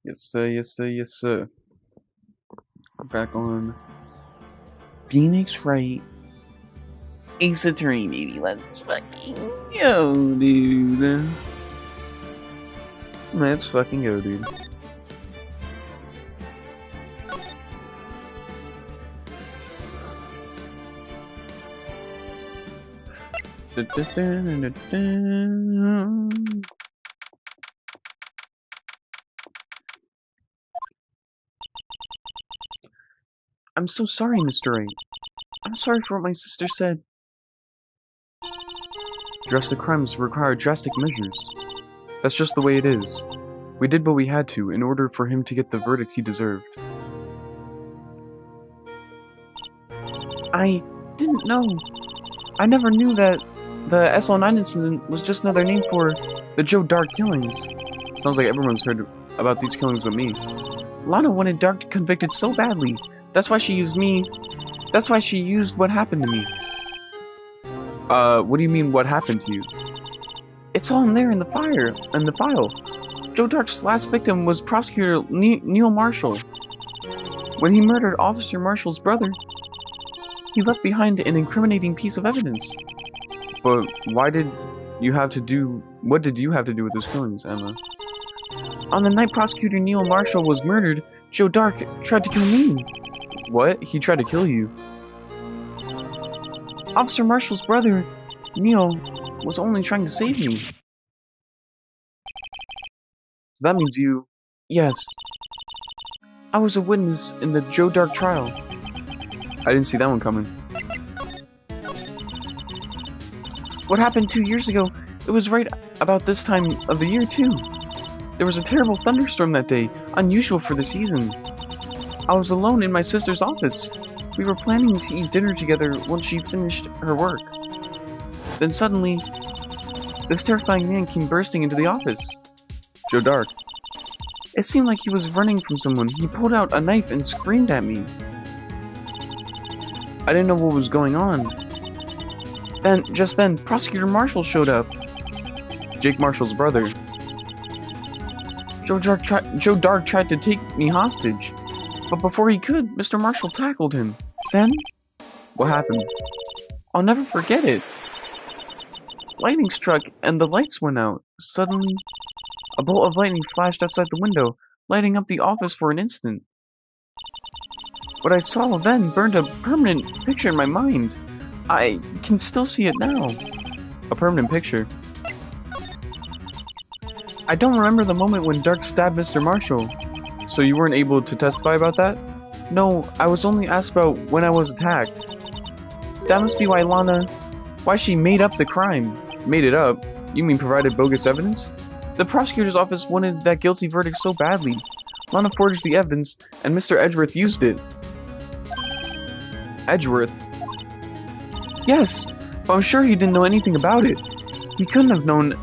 Yes, sir, yes, sir, yes, sir. We're back on Phoenix Wright Ace Attorney, baby. Let's fucking go, dude. Let's fucking go, dude. I'm so sorry, Mr. Wright. I'm sorry for what my sister said. Drastic crimes require drastic measures. That's just the way it is. We did what we had to in order for him to get the verdict he deserved. I didn't know. I never knew that the SL9 incident was just another name for the Joe Dark killings. Sounds like everyone's heard about these killings but me. Lana wanted Dark convicted so badly. That's why she used me. That's why she used what happened to me. What do you mean what happened to you? It's all in there in the file. Joe Dark's last victim was prosecutor Neil Marshall. When he murdered Officer Marshall's brother, he left behind an incriminating piece of evidence. But what did you have to do with those killings, Emma? On the night prosecutor Neil Marshall was murdered, Joe Dark tried to kill me. What? He tried to kill you? Officer Marshall's brother, Neil, was only trying to save me. So that means you... Yes. I was a witness in the Joe Dark trial. I didn't see that one coming. What happened 2 years ago, it was right about this time of the year, too. There was a terrible thunderstorm that day, unusual for the season. I was alone in my sister's office. We were planning to eat dinner together once she finished her work. Then suddenly, this terrifying man came bursting into the office. Joe Dark. It seemed like he was running from someone. He pulled out a knife and screamed at me. I didn't know what was going on. Just then, Prosecutor Marshall showed up. Jake Marshall's brother. Joe Dark tried to take me hostage. But before he could, Mr. Marshall tackled him. Then, what happened? I'll never forget it. Lightning struck and the lights went out. Suddenly, a bolt of lightning flashed outside the window, lighting up the office for an instant. What I saw then burned a permanent picture in my mind. I can still see it now. A permanent picture. I don't remember the moment when Dark stabbed Mr. Marshall. So you weren't able to testify about that? No, I was only asked about when I was attacked. That must be why she made up the crime. Made it up? You mean provided bogus evidence? The prosecutor's office wanted that guilty verdict so badly. Lana forged the evidence, and Mr. Edgeworth used it. Edgeworth? Yes, but I'm sure he didn't know anything about it. He couldn't have known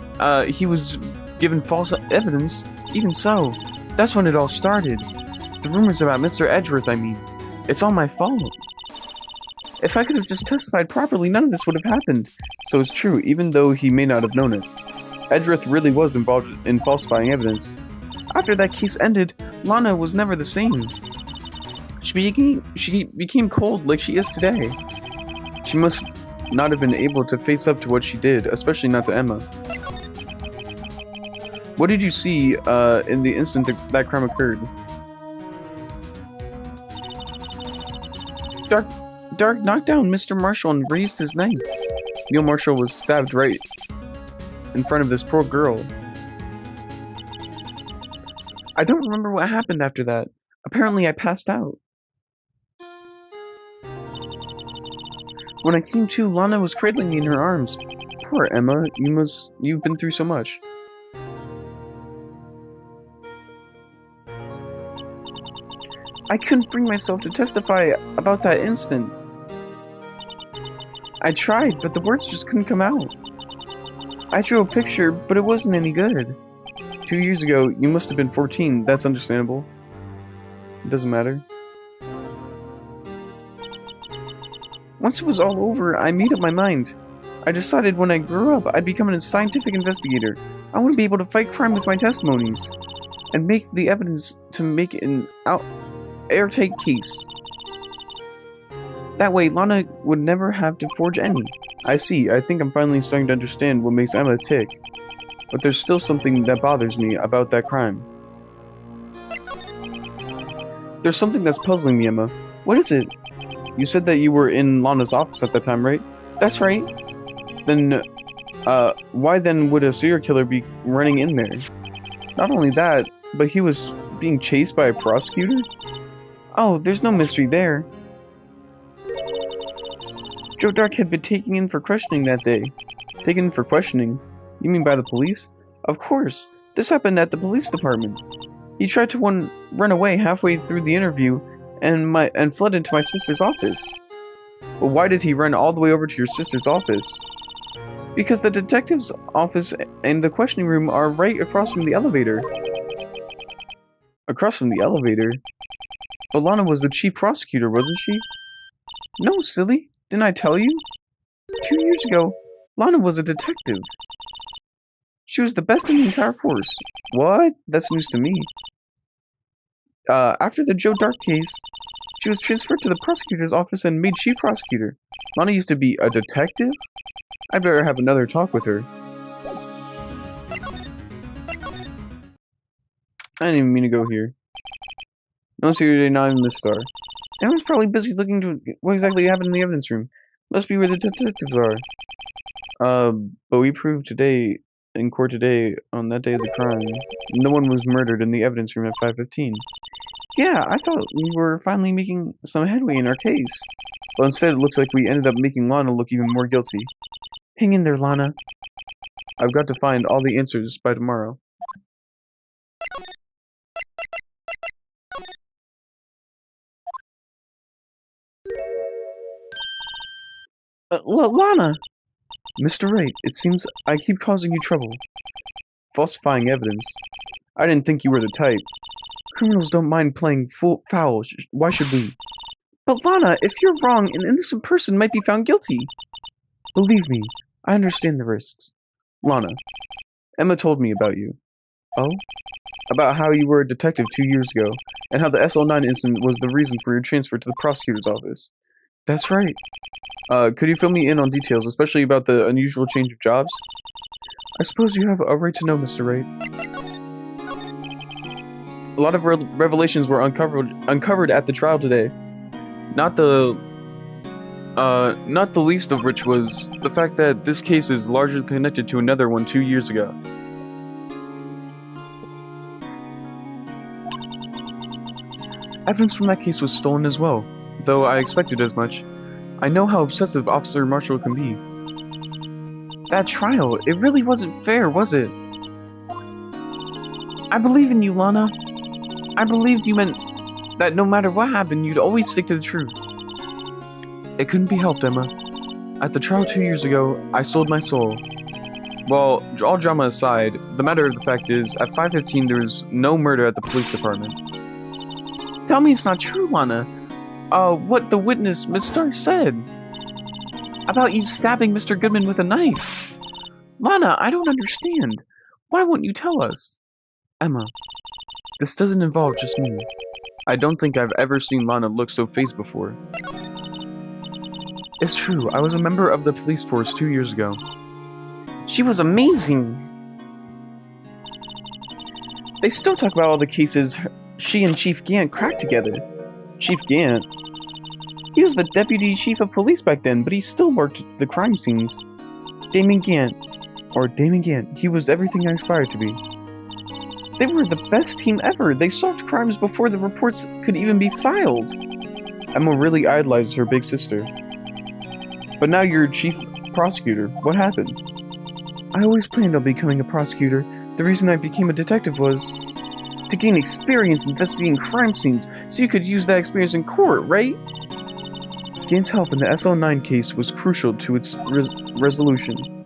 he was given false evidence. Even so, that's when it all started. The rumors about Mr. Edgeworth, I mean. It's all my fault. If I could have just testified properly, none of this would have happened. So it's true, even though he may not have known it. Edgeworth really was involved in falsifying evidence. After that case ended, Lana was never the same. She became cold like she is today. She must not have been able to face up to what she did, especially not to Emma. What did you see in the instant that crime occurred? Dark knocked down Mr. Marshall and raised his knife. Neil Marshall was stabbed right in front of this poor girl. I don't remember what happened after that. Apparently I passed out. When I came to, Lana was cradling me in her arms. Poor Emma, you've been through so much. I couldn't bring myself to testify about that instant. I tried, but the words just couldn't come out. I drew a picture, but it wasn't any good. 2 years ago, you must have been 14. That's understandable. It doesn't matter. Once it was all over, I made up my mind. I decided when I grew up, I'd become a scientific investigator. I want to be able to fight crime with my testimonies. and make the evidence to make an airtight case. That way, Lana would never have to forge any. I see. I think I'm finally starting to understand what makes Emma tick. But there's still something that bothers me about that crime. There's something that's puzzling me, Emma. What is it? You said that you were in Lana's office at that time, right? That's right. Then, why then would a serial killer be running in there? Not only that, but he was being chased by a prosecutor? Oh, there's no mystery there. Joe Dark had been taken in for questioning that day. Taken in for questioning? You mean by the police? Of course. This happened at the police department. He tried to run away halfway through the interview and fled into my sister's office. But why did he run all the way over to your sister's office? Because the detective's office and the questioning room are right across from the elevator. Across from the elevator? But Lana was the chief prosecutor, wasn't she? No, silly. Didn't I tell you? 2 years ago, Lana was a detective. She was the best in the entire force. What? That's news to me. After the Joe Dark case, she was transferred to the prosecutor's office and made chief prosecutor. Lana used to be a detective? I'd better have another talk with her. I didn't even mean to go here. No Saturday, not even this star. Emma's probably busy looking to what exactly happened in the evidence room. Must be where the detectives are. But we proved today, in court today, on that day of the crime, no one was murdered in the evidence room at 5:15. Yeah, I thought we were finally making some headway in our case. But instead it looks like we ended up making Lana look even more guilty. Hang in there, Lana. I've got to find all the answers by tomorrow. Lana! Mr. Wright, it seems I keep causing you trouble. Falsifying evidence. I didn't think you were the type. Criminals don't mind playing foul. Why should we? But Lana, if you're wrong, an innocent person might be found guilty. Believe me, I understand the risks. Lana, Emma told me about you. Oh? About how you were a detective 2 years ago, and how the SL9 incident was the reason for your transfer to the prosecutor's office. That's right. Could you fill me in on details, especially about the unusual change of jobs? I suppose you have a right to know, Mr. Wright. A lot of revelations were uncovered at the trial today. Not the least of which was the fact that this case is largely connected to another one 2 years ago. Evidence from that case was stolen as well, though I expected as much. I know how obsessive Officer Marshall can be. That trial, it really wasn't fair, was it? I believe in you, Lana. I believed you meant that no matter what happened, you'd always stick to the truth. It couldn't be helped, Emma. At the trial 2 years ago, I sold my soul. Well, all drama aside, the matter of the fact is, at 5:15 there was no murder at the police department. Tell me it's not true, Lana. What the witness, Miss Stark, said. About you stabbing Mr. Goodman with a knife. Lana, I don't understand. Why won't you tell us? Emma, this doesn't involve just me. I don't think I've ever seen Lana look so fazed before. It's true, I was a member of the police force 2 years ago. She was amazing! They still talk about all the cases she and Chief Gant cracked together. Chief Gant? He was the deputy chief of police back then, but he still worked the crime scenes. Damon Gant. He was everything I aspired to be. They were the best team ever. They solved crimes before the reports could even be filed. Emma really idolizes her big sister. But now you're chief prosecutor. What happened? I always planned on becoming a prosecutor. The reason I became a detective was to gain experience investigating crime scenes, so you could use that experience in court, right? Gant's help in the SL9 case was crucial to its resolution.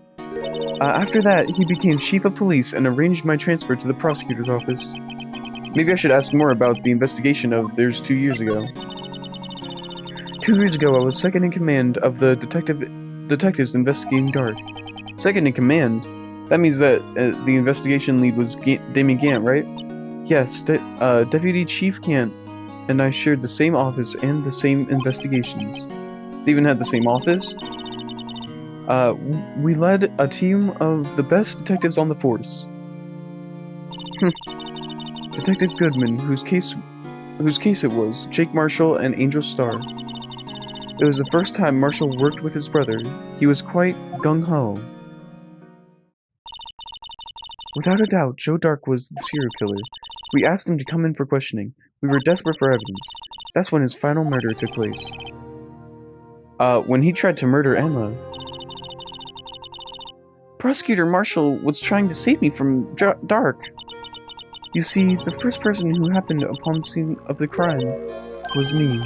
After that, he became chief of police and arranged my transfer to the prosecutor's office. Maybe I should ask more about the investigation of theirs 2 years ago. 2 years ago, I was second in command of the detectives investigating Dark. Second in command? That means that the investigation lead was Damon Gant, right? Yes, Deputy Chief Gant and I shared the same office and the same investigations. They even had the same office. We led a team of the best detectives on the force. Detective Goodman, whose case it was, Jake Marshall and Angel Starr. It was the first time Marshall worked with his brother. He was quite gung-ho. Without a doubt, Joe Dark was the serial killer. We asked him to come in for questioning. We were desperate for evidence. That's when his final murder took place. When he tried to murder Emma. Prosecutor Marshall was trying to save me from Dark. You see, the first person who happened upon the scene of the crime was me.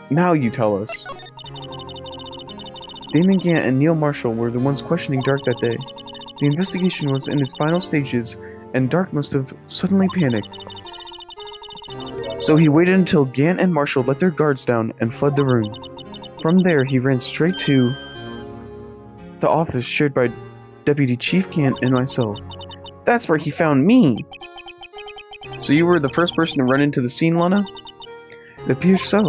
Now you tell us. Damon Gant and Neil Marshall were the ones questioning Dark that day. The investigation was in its final stages, and Dark must have suddenly panicked. So he waited until Gant and Marshall let their guards down and fled the room. From there, he ran straight to the office shared by Deputy Chief Gant and myself. That's where he found me! So you were the first person to run into the scene, Lana? It appears so.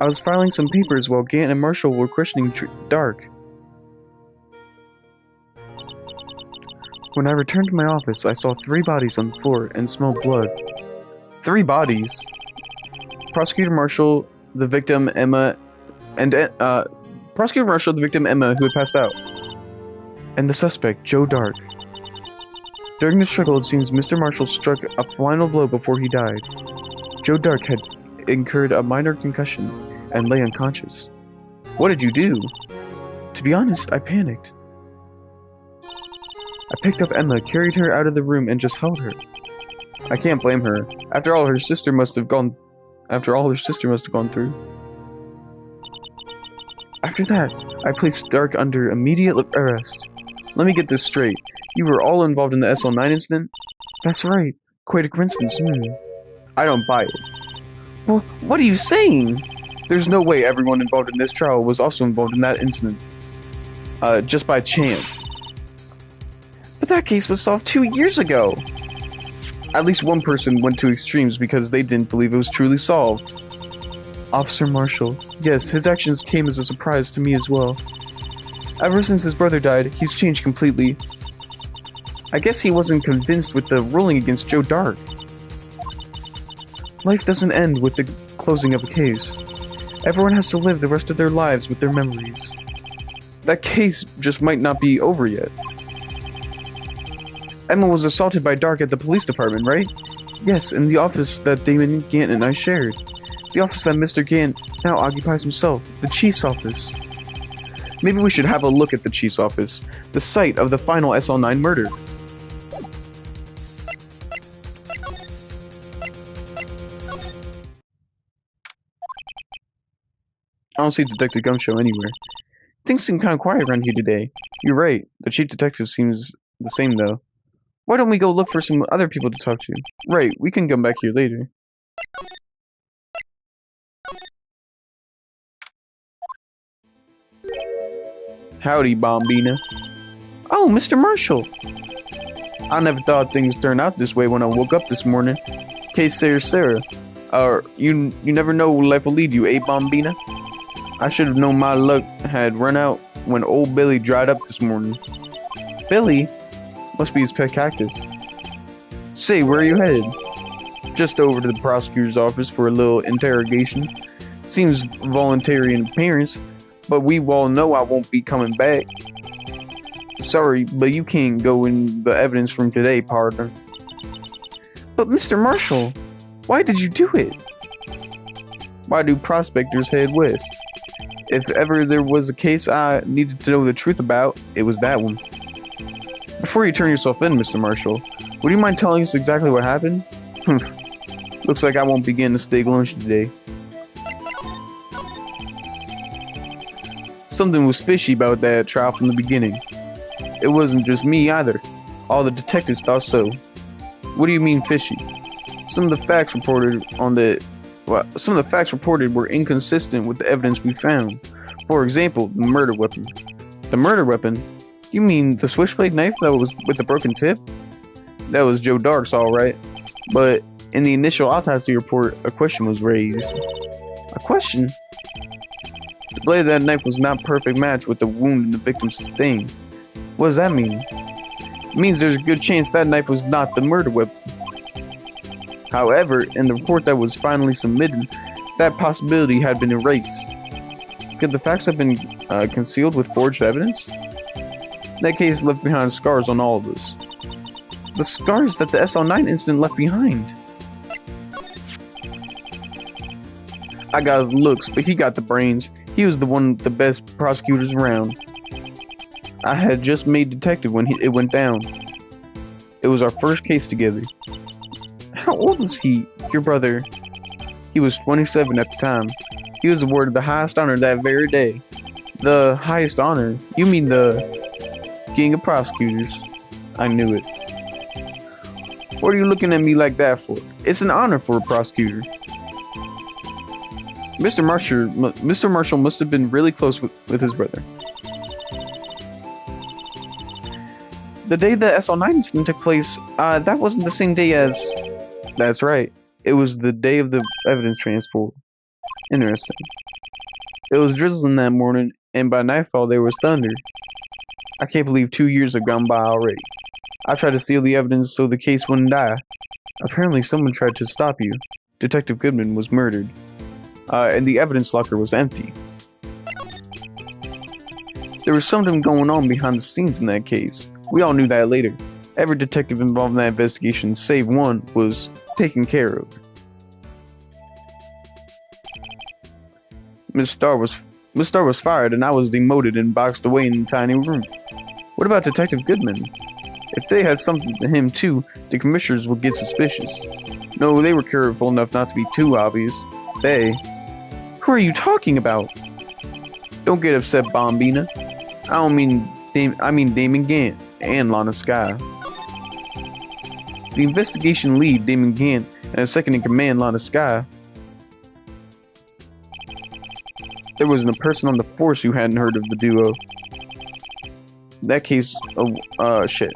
I was filing some papers while Gant and Marshall were questioning Dark. When I returned to my office, I saw 3 bodies on the floor and smelled blood. 3 bodies? Prosecutor Marshall, the victim Emma, Prosecutor Marshall, the victim Emma, who had passed out. And the suspect, Joe Dark. During the struggle, it seems Mr. Marshall struck a final blow before he died. Joe Dark had incurred a minor concussion and lay unconscious. What did you do? To be honest, I panicked. I picked up Emma, carried her out of the room, and just held her. I can't blame her. After all, her sister must have gone through. After that, I placed Dark under immediate arrest. Let me get this straight. You were all involved in the SL9 incident? That's right. Quite a coincidence, I don't buy it. Well, what are you saying? There's no way everyone involved in this trial was also involved in that incident. Just by chance. But that case was solved 2 years ago! At least one person went to extremes because they didn't believe it was truly solved. Officer Marshall. Yes, his actions came as a surprise to me as well. Ever since his brother died, he's changed completely. I guess he wasn't convinced with the ruling against Joe Dark. Life doesn't end with the closing of a case. Everyone has to live the rest of their lives with their memories. That case just might not be over yet. Emma was assaulted by Dark at the police department, right? Yes, in the office that Damon Gant and I shared. The office that Mr. Gant now occupies himself, the chief's office. Maybe we should have a look at the chief's office, the site of the final SL9 murder. I don't see Detective Gumshoe anywhere. Things seem kind of quiet around here today. You're right, the chief detective seems the same though. Why don't we go look for some other people to talk to? Right, we can come back here later. Howdy, Bombina. Oh, Mr. Marshall! I never thought things turned out this way when I woke up this morning. Case Sarah. You never know where life will lead you, eh, Bombina? I should have known my luck had run out when old Billy dried up this morning. Billy? Must be his pet cactus. Say, where are you headed? Just over to the prosecutor's office for a little interrogation. Seems voluntary in appearance, but we all know I won't be coming back. Sorry, but you can't go in the evidence from today, partner. But Mr. Marshall, why did you do it? Why do prospectors head west? If ever there was a case I needed to know the truth about, it was that one. Before you turn yourself in, Mr. Marshall, would you mind telling us exactly what happened? Looks like I won't be getting a steak lunch today. Something was fishy about that trial from the beginning. It wasn't just me either. All the detectives thought so. What do you mean fishy? Some of the facts reported were inconsistent with the evidence we found. For example, the murder weapon. The murder weapon? You mean the switchblade knife that was with the broken tip? That was Joe Dark's all right. But in the initial autopsy report, a question was raised. A question? The blade of that knife was not a perfect match with the wound the victim sustained. What does that mean? It means there's a good chance that knife was not the murder weapon. However, in the report that was finally submitted, that possibility had been erased. Could the facts have been concealed with forged evidence? That case left behind scars on all of us. The scars that the SL9 incident left behind. I got the looks, but he got the brains. He was the best prosecutors around. I had just made detective when it went down. It was our first case together. How old was he, your brother? He was 27 at the time. He was awarded the highest honor that very day. The highest honor? You mean the King of Prosecutors? I knew it. What are you looking at me like that for? It's an honor for a prosecutor. Mr. Marshall must have been really close with his brother. The day the SL9 incident took place, that wasn't the same day as... That's right. It was the day of the evidence transport. Interesting. It was drizzling that morning, and by nightfall there was thunder. I can't believe 2 years have gone by already. I tried to steal the evidence so the case wouldn't die. Apparently someone tried to stop you. Detective Goodman was murdered. And the evidence locker was empty. There was something going on behind the scenes in that case. We all knew that later. Every detective involved in that investigation, save one, was taken care of. Miss Starr was fired, and I was demoted and boxed away in a tiny room. What about Detective Goodman? If they had something to him too, the commissioners would get suspicious. No, they were careful enough not to be too obvious. They... Who are you talking about? Don't get upset, Bombina. I mean Damon Gant and Lana Skye. The investigation lead, Damon Gant, and a second-in-command, Lana Skye. There wasn't a person on the force who hadn't heard of the duo. That case... shit.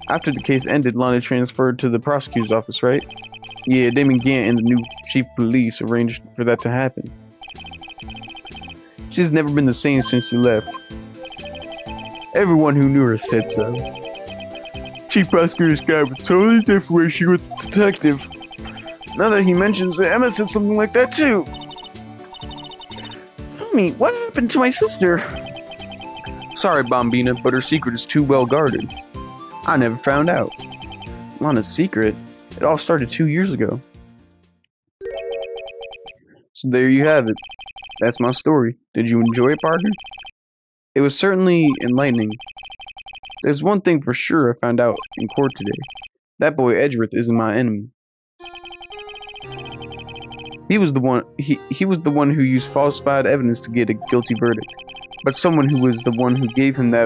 After the case ended, Lana transferred to the prosecutor's office, right? Yeah, Damon Gant and the new chief of police arranged for that to happen. She's never been the same since she left. Everyone who knew her said so. Chief Prosecutor's guy was totally different when she was a detective. Now that he mentions it, Emma said something like that too. Tell me, what happened to my sister? Sorry, Bombina, but her secret is too well guarded. I never found out. Lana's secret? It all started 2 years ago. So there you have it. That's my story. Did you enjoy it, partner? It was certainly enlightening. There's one thing for sure I found out in court today. That boy Edgeworth isn't my enemy. He was the one who used falsified evidence to get a guilty verdict. But someone else was the one who gave him that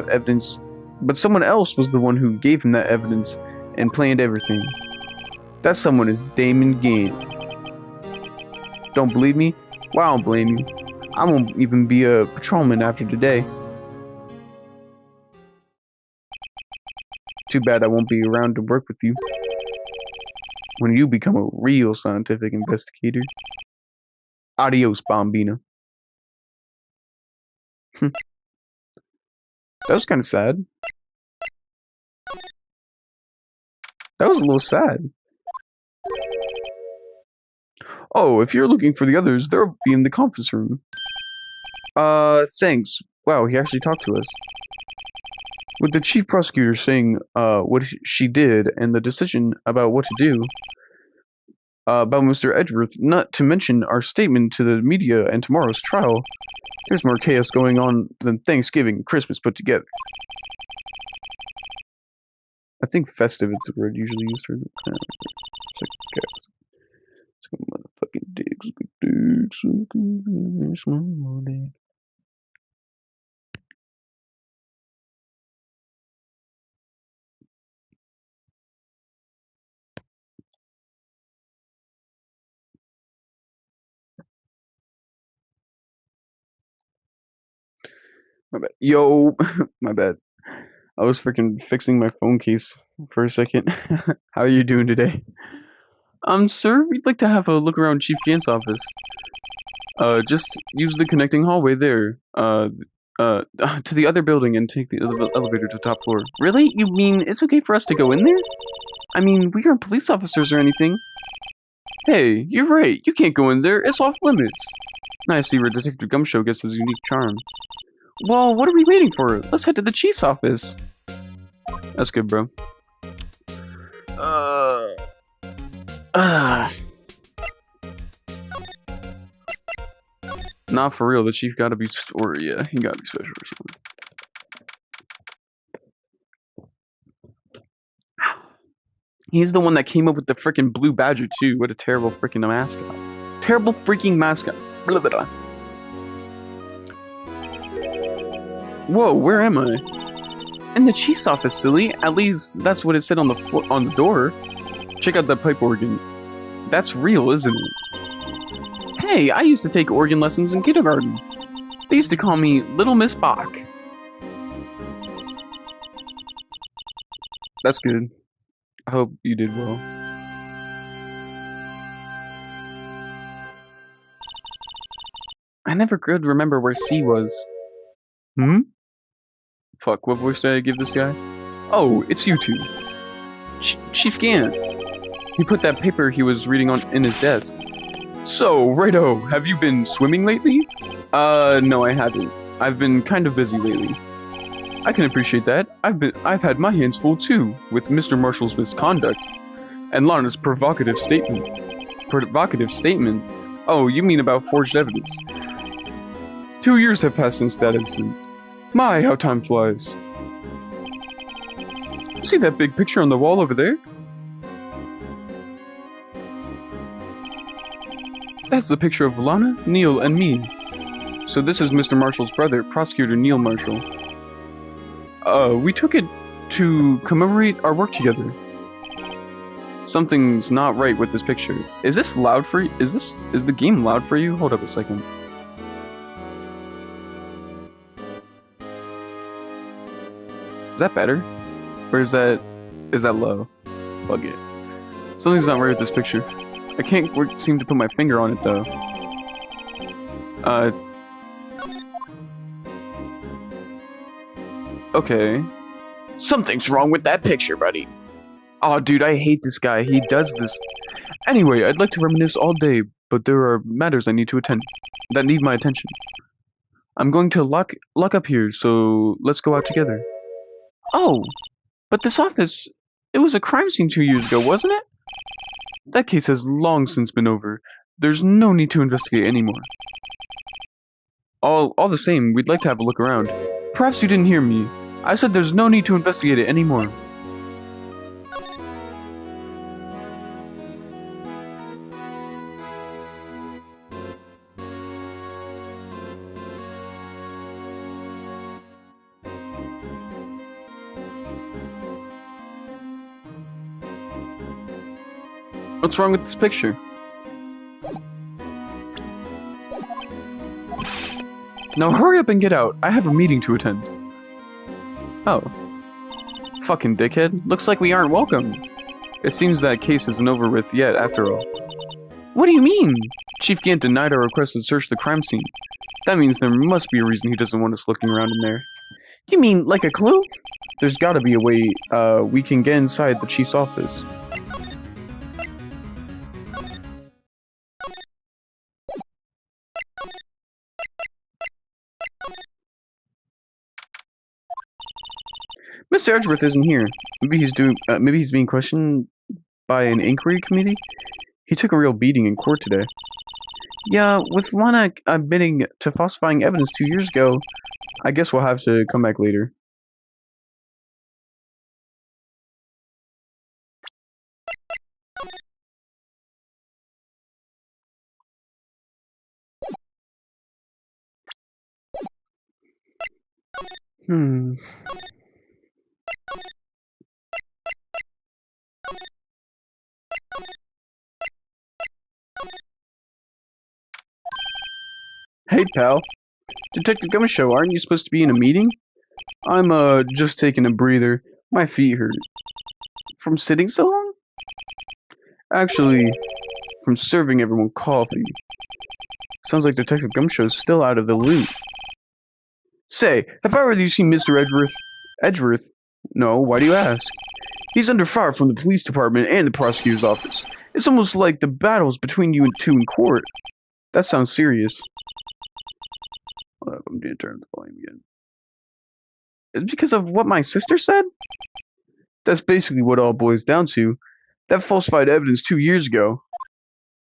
evidence and planned everything. That someone is Damon Gant. Don't believe me? Well, I don't blame you. I won't even be a patrolman after today. Too bad I won't be around to work with you when you become a real scientific investigator. Adios, Bombina. That was kind of sad. That was a little sad. Oh, if you're looking for the others, they'll be in the conference room. Thanks. Wow, he actually talked to us. With the chief prosecutor saying what she did and the decision about what to do about Mr. Edgeworth, not to mention our statement to the media and tomorrow's trial, there's more chaos going on than Thanksgiving and Christmas put together. I think festive is the word usually used for the it's like chaos. It's like motherfucking dicks, small dick. My bad. Yo, my bad. I was freaking fixing my phone case. for a second. How are you doing today? Sir, we'd like to have a look around Chief Gant's office. Just use the connecting hallway there. To the other building and take the elevator to the top floor. Really? You mean it's okay for us to go in there? I mean, we aren't police officers or anything. Hey, you're right. You can't go in there. It's off limits. I see where Detective Gumshoe gets his unique charm. Well, what are we waiting for? Let's head to the chief's office. That's good, bro. Not for real. The chief gotta be, or yeah, he gotta be special or something. He's the one that came up with the freaking blue badger too. What a terrible freaking mascot. Terrible freaking mascot. Blah, blah, blah. Whoa, where am I? In the chief's office, silly. At least that's what it said on the door. Check out that pipe organ. That's real, isn't it? Hey, I used to take organ lessons in kindergarten. They used to call me Little Miss Bach. That's good. I hope you did well. I never could remember where C was. Hmm? Fuck, what voice did I give this guy? Oh, it's you two. Chief Gant. He put that paper he was reading on in his desk. So, righto, have you been swimming lately? No, I haven't. I've been kind of busy lately. I can appreciate that. I've had my hands full too, with Mr. Marshall's misconduct. And Lana's provocative statement. Provocative statement? Oh, you mean about forged evidence. 2 years have passed since that incident. My, how time flies. See that big picture on the wall over there? That's the picture of Lana, Neil, and me. So this is Mr. Marshall's brother, Prosecutor Neil Marshall. We took it to commemorate our work together. Something's not right with this picture. Is this loud for you? Is the game loud for you? Hold up a second. Is that better? Or is that low? Bug it. Something's not right with this picture. I can't seem to put my finger on it though. Okay. Something's wrong with that picture, buddy. Aw, dude, I hate this guy. He does this. Anyway, I'd like to reminisce all day, but there are matters I need to attend that need my attention. I'm going to lock up here, so let's go out together. Oh, but this office, it was a crime scene 2 years ago, wasn't it? That case has long since been over. There's no need to investigate anymore. All the same, we'd like to have a look around. Perhaps you didn't hear me. I said there's no need to investigate it anymore. What's wrong with this picture? Now hurry up and get out. I have a meeting to attend. Oh. Fucking dickhead. Looks like we aren't welcome. It seems that case isn't over with yet, after all. What do you mean? Chief Gant denied our request to search the crime scene. That means there must be a reason he doesn't want us looking around in there. You mean, like a clue? There's gotta be a way, we can get inside the chief's office. Mr. Edgeworth isn't here. Maybe he's being questioned by an inquiry committee? He took a real beating in court today. Yeah, with Lana admitting to falsifying evidence 2 years ago, I guess we'll have to come back later. Hey, pal. Detective Gumshoe, aren't you supposed to be in a meeting? I'm, just taking a breather. My feet hurt. from sitting so long? Actually, from serving everyone coffee. Sounds like Detective Gumshow's still out of the loop. Say, have I already seen Mr. Edgeworth? Edgeworth? No, why do you ask? He's under fire from the police department and the prosecutor's office. It's almost like the battles between you two in court. That sounds serious. Hold up, I'm going to turn the volume again. Is it because of what my sister said? That's basically what it all boils down to. That falsified evidence 2 years ago.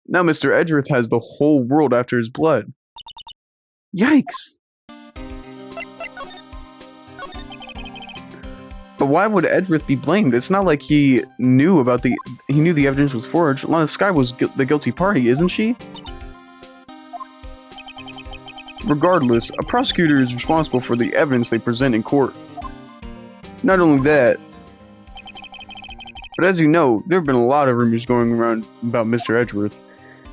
Now Mr. Edgeworth has the whole world after his blood. Yikes! But why would Edgeworth be blamed? It's not like he knew the evidence was forged. Lana Skye was the guilty party, isn't she? Regardless, a prosecutor is responsible for the evidence they present in court. Not only that, but as you know, there have been a lot of rumors going around about Mr. Edgeworth.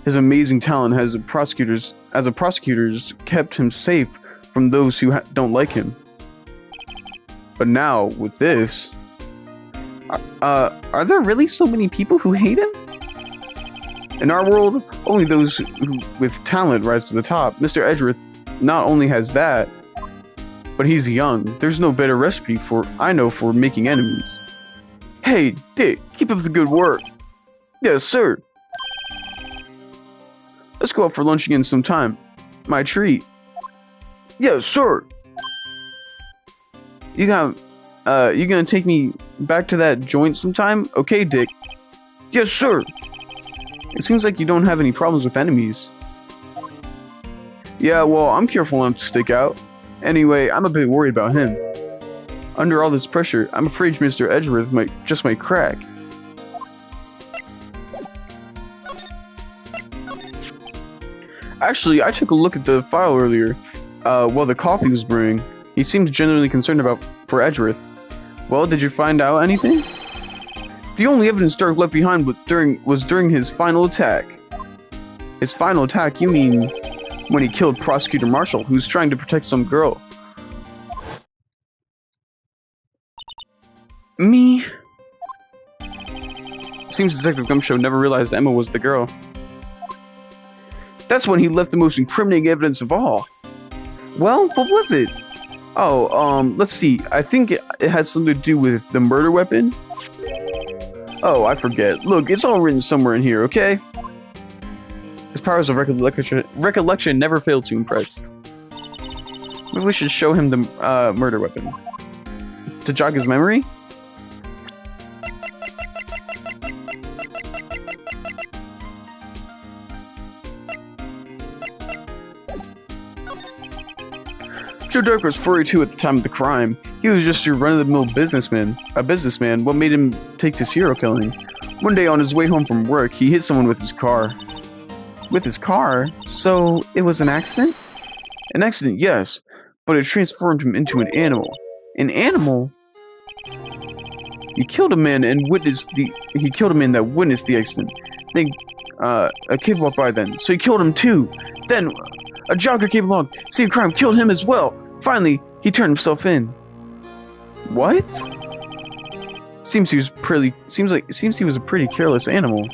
His amazing talent as a prosecutor's kept him safe from those who don't like him. But now, with this... are there really so many people who hate him? In our world, only those with talent rise to the top. Mr. Edgeworth not only has that, but he's young. There's no better recipe for making enemies. Hey, Dick, keep up the good work. Yes, sir. Let's go out for lunch again sometime. My treat. Yes, sir. You gonna take me back to that joint sometime? Okay, Dick. Yes, sir. It seems like you don't have any problems with enemies. Yeah, well, I'm careful enough to stick out. Anyway, I'm a bit worried about him. Under all this pressure, I'm afraid Mr. Edgeworth might crack. Actually, I took a look at the file earlier, while the coffee was brewing. He seemed genuinely concerned for Edgeworth. Well, did you find out anything? The only evidence Dark left behind was during his final attack. His final attack? You mean when he killed Prosecutor Marshall, who's trying to protect some girl? Me? Seems Detective Gumshoe never realized Emma was the girl. That's when he left the most incriminating evidence of all. Well, what was it? Oh, let's see. I think it had something to do with the murder weapon. Oh, I forget. Look, it's all written somewhere in here, okay? His powers of recollection never fail to impress. Maybe we should show him the murder weapon. To jog his memory? Joe Dark was 42 at the time of the crime. He was just your run-of-the-mill businessman. A businessman. What made him take to serial killing? One day on his way home from work, he hit someone with his car. With his car? So, it was an accident? An accident, yes. But it transformed him into an animal. An animal? He killed a man that witnessed the accident. Then, a kid walked by then. So he killed him too. Then, a jogger came along, saved crime, killed him as well. Finally, he turned himself in. What? Seems he was a pretty careless animal.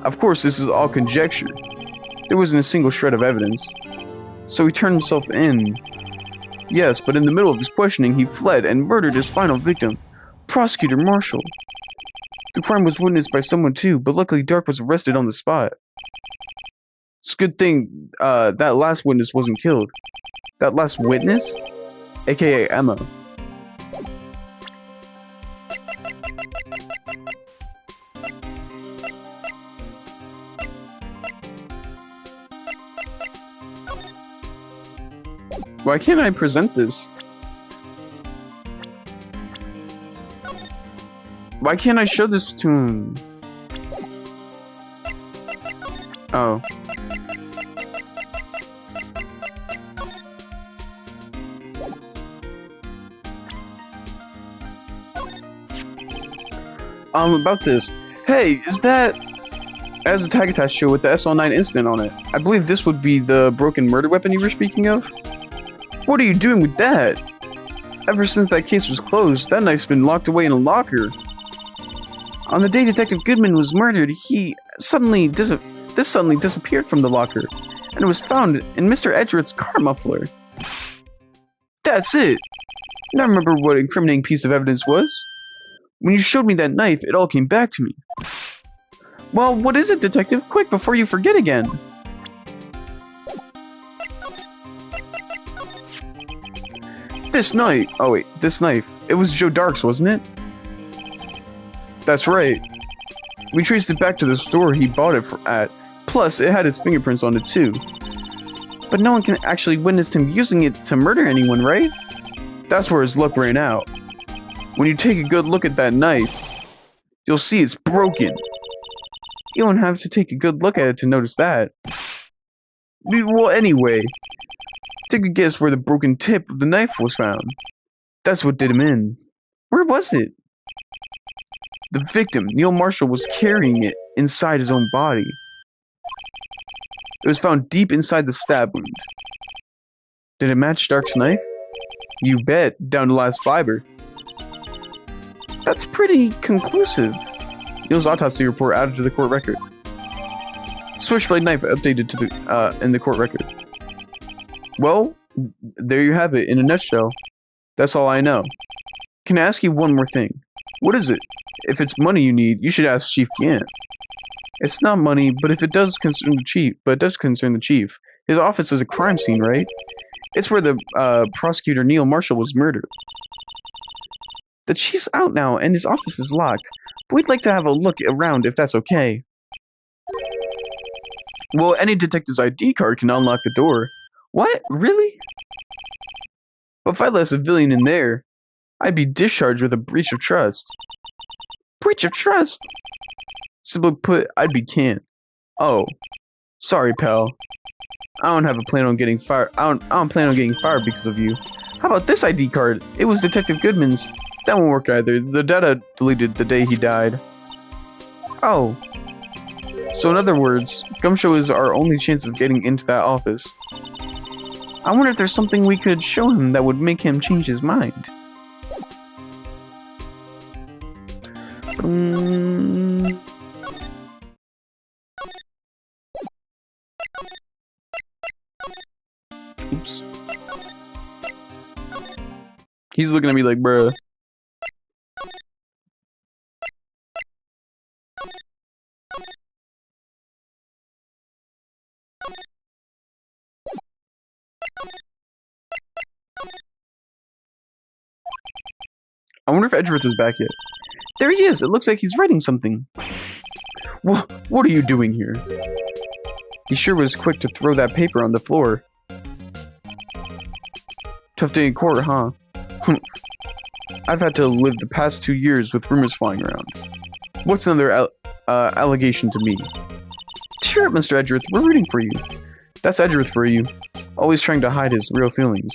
Of course, this is all conjecture. There wasn't a single shred of evidence. So he turned himself in. Yes, but in the middle of his questioning, he fled and murdered his final victim, Prosecutor Marshall. The crime was witnessed by someone too, but luckily Dark was arrested on the spot. It's a good thing that last witness wasn't killed. That last witness? AKA Emma. Why can't I present this? Why can't I show this to him? Oh. About this. Hey, is that... As a tag attached show with the SL9 incident on it. I believe this would be the broken murder weapon you were speaking of? What are you doing with that? Ever since that case was closed, that knife's been locked away in a locker. On the day Detective Goodman was murdered, he suddenly disappeared from the locker, and it was found in Mr. Edgeworth's car muffler. That's it! Now I remember what incriminating piece of evidence was. When you showed me that knife, it all came back to me. Well, what is it, Detective? Quick, before you forget again. This knife. Oh wait, this knife. It was Joe Dark's, wasn't it? That's right. We traced it back to the store he bought it at. Plus, it had his fingerprints on it too. But no one can actually witness him using it to murder anyone, right? That's where his luck ran out. When you take a good look at that knife, you'll see it's broken. You don't have to take a good look at it to notice that. Well, anyway, take a guess where the broken tip of the knife was found. That's what did him in. Where was it? The victim, Neil Marshall, was carrying it inside his own body. It was found deep inside the stab wound. Did it match Dark's knife? You bet, down to last fiber. That's pretty conclusive. Neil's autopsy report added to the court record. Switchblade knife updated to the in the court record. Well, there you have it in a nutshell. That's all I know. Can I ask you one more thing? What is it? If it's money you need, you should ask Chief Gant. It's not money, but if it does concern the chief, his office is a crime scene, right? It's where the prosecutor Neil Marshall was murdered. The chief's out now, and his office is locked. But we'd like to have a look around, if that's okay. Well, any detective's ID card can unlock the door. What? Really? But if I let a civilian in there, I'd be discharged with a breach of trust. Breach of trust? Simply put, I'd be canned. Oh, sorry, pal. I don't have a plan on getting fired. I don't plan on getting fired because of you. How about this ID card? It was Detective Goodman's. That won't work either. The data deleted the day he died. Oh. So in other words, Gumshoe is our only chance of getting into that office. I wonder if there's something we could show him that would make him change his mind. Oops. He's looking at me like, bruh. I wonder if Edgeworth is back yet. There he is! It looks like he's writing something. What are you doing here? He sure was quick to throw that paper on the floor. Tough day in court, huh? I've had to live the past 2 years with rumors flying around. What's another allegation to me? Cheer up, Mr. Edgeworth. We're rooting for you. That's Edgeworth for you. Always trying to hide his real feelings.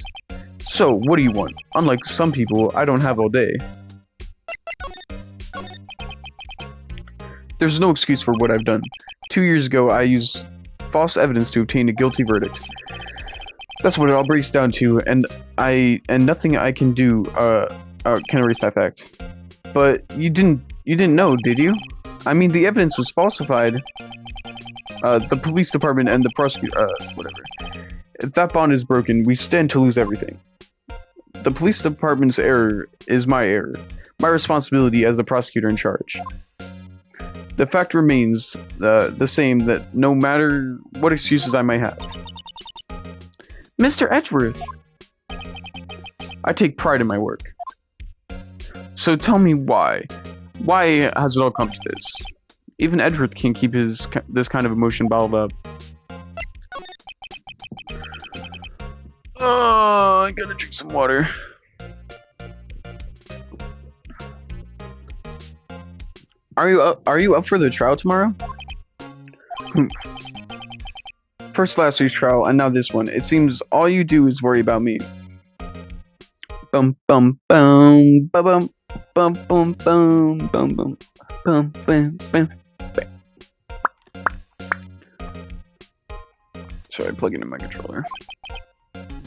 So, what do you want? Unlike some people, I don't have all day. There's no excuse for what I've done. 2 years ago, I used false evidence to obtain a guilty verdict. That's what it all breaks down to, and nothing I can do can erase that fact. But you didn't know, did you? I mean, the evidence was falsified. The police department and the prosecutor, whatever. If that bond is broken, we stand to lose everything. The police department's error is my error. My responsibility as the prosecutor in charge. The fact remains the same, that no matter what excuses I might have. Mr. Edgeworth! I take pride in my work. So tell me why. Why has it all come to this? Even Edgeworth can't keep this kind of emotion bottled up. Oh, I gotta drink some water. Are you up for the trial tomorrow? First last week's trial, and now this one. It seems all you do is worry about me. Bum bum bum bum bum bum bum bum bum bum bum bum. Sorry, plugging in my controller.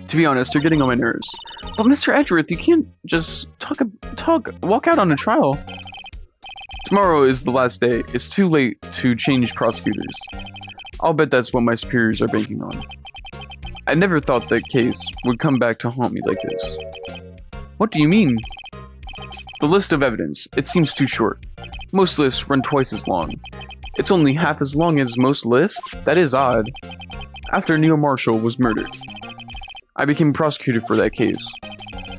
To be honest, you're getting on my nerves. But Mr. Edgeworth, you can't just walk out on a trial. Tomorrow is the last day. It's too late to change prosecutors. I'll bet that's what my superiors are banking on. I never thought that case would come back to haunt me like this. What do you mean? The list of evidence. It seems too short. Most lists run twice as long. It's only half as long as most lists? That is odd. After Neil Marshall was murdered, I became prosecutor for that case.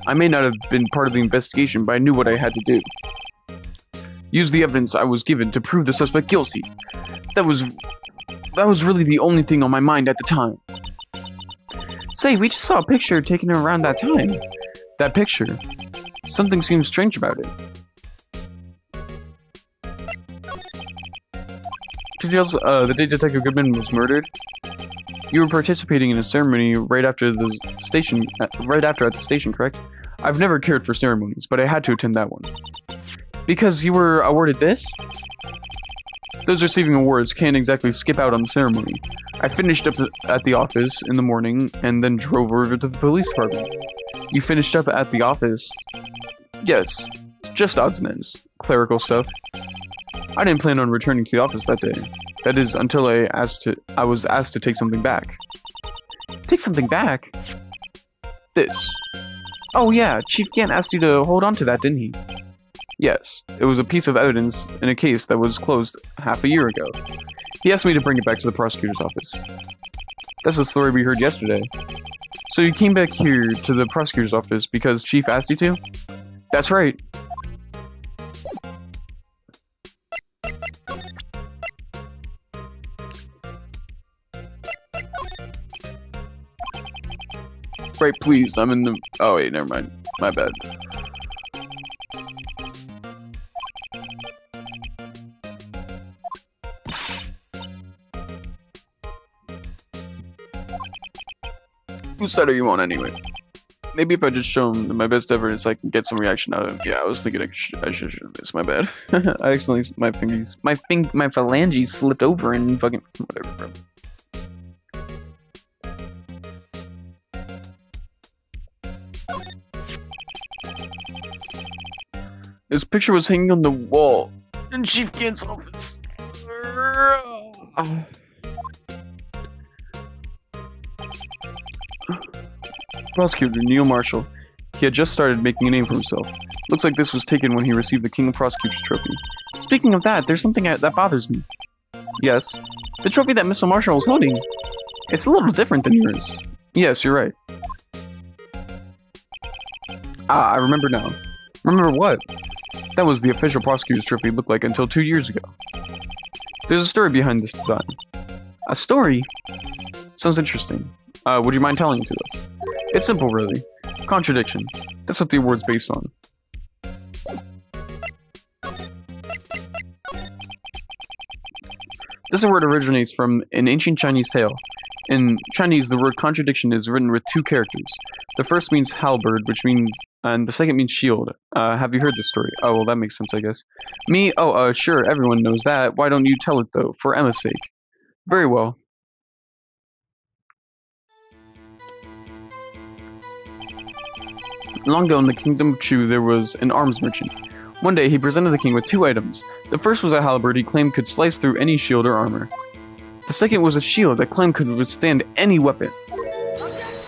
I may not have been part of the investigation, but I knew what I had to do. Use the evidence I was given to prove the suspect guilty. That was really the only thing on my mind at the time. Say, we just saw a picture taken around that time. That picture. Something seems strange about it. Details, the day Detective Goodman was murdered. You were participating in a ceremony right after at the station, correct? I've never cared for ceremonies, but I had to attend that one. Because you were awarded this? Those receiving awards can't exactly skip out on the ceremony. I finished up at the office in the morning and then drove over to the police department. You finished up at the office? Yes, just odds and ends. Clerical stuff. I didn't plan on returning to the office that day. That is, until I was asked to take something back. Take something back? This. Oh yeah, Chief Gant asked you to hold on to that, didn't he? Yes, it was a piece of evidence in a case that was closed half a year ago. He asked me to bring it back to the prosecutor's office. That's the story we heard yesterday. So you came back here to the prosecutor's office because Chief asked you to? That's right. Right, please, I'm in the... Oh wait, never mind. My bad. Whose side are you on anyway? Maybe if I just show him my best evidence, I can get some reaction out of him. Yeah, I was thinking I should have this. My bad. I accidentally my phalanges slipped over and fucking whatever, bro. This picture was hanging on the wall in Chief Gant's office. Prosecutor Neil Marshall. He had just started making a name for himself. Looks like this was taken when he received the King of Prosecutors trophy. Speaking of that, there's something that bothers me. Yes? The trophy that Mr. Marshall was holding. It's a little different than yours. Yes, you're right. Ah, I remember now. Remember what? That was the official prosecutor's trophy looked like until 2 years ago. There's a story behind this design. A story? Sounds interesting. Would you mind telling it to us? It's simple, really. Contradiction. That's what the award's based on. This award originates from an ancient Chinese tale. In Chinese, the word contradiction is written with 2 characters. The first means halberd, and the second means shield. Have you heard this story? Oh, well, that makes sense, I guess. Me? Oh, sure, everyone knows that. Why don't you tell it, though? For Emma's sake. Very well. Long ago in the Kingdom of Chu, there was an arms merchant. One day, he presented the king with 2 items. The first was a halberd he claimed could slice through any shield or armor. The second was a shield that claimed could withstand any weapon.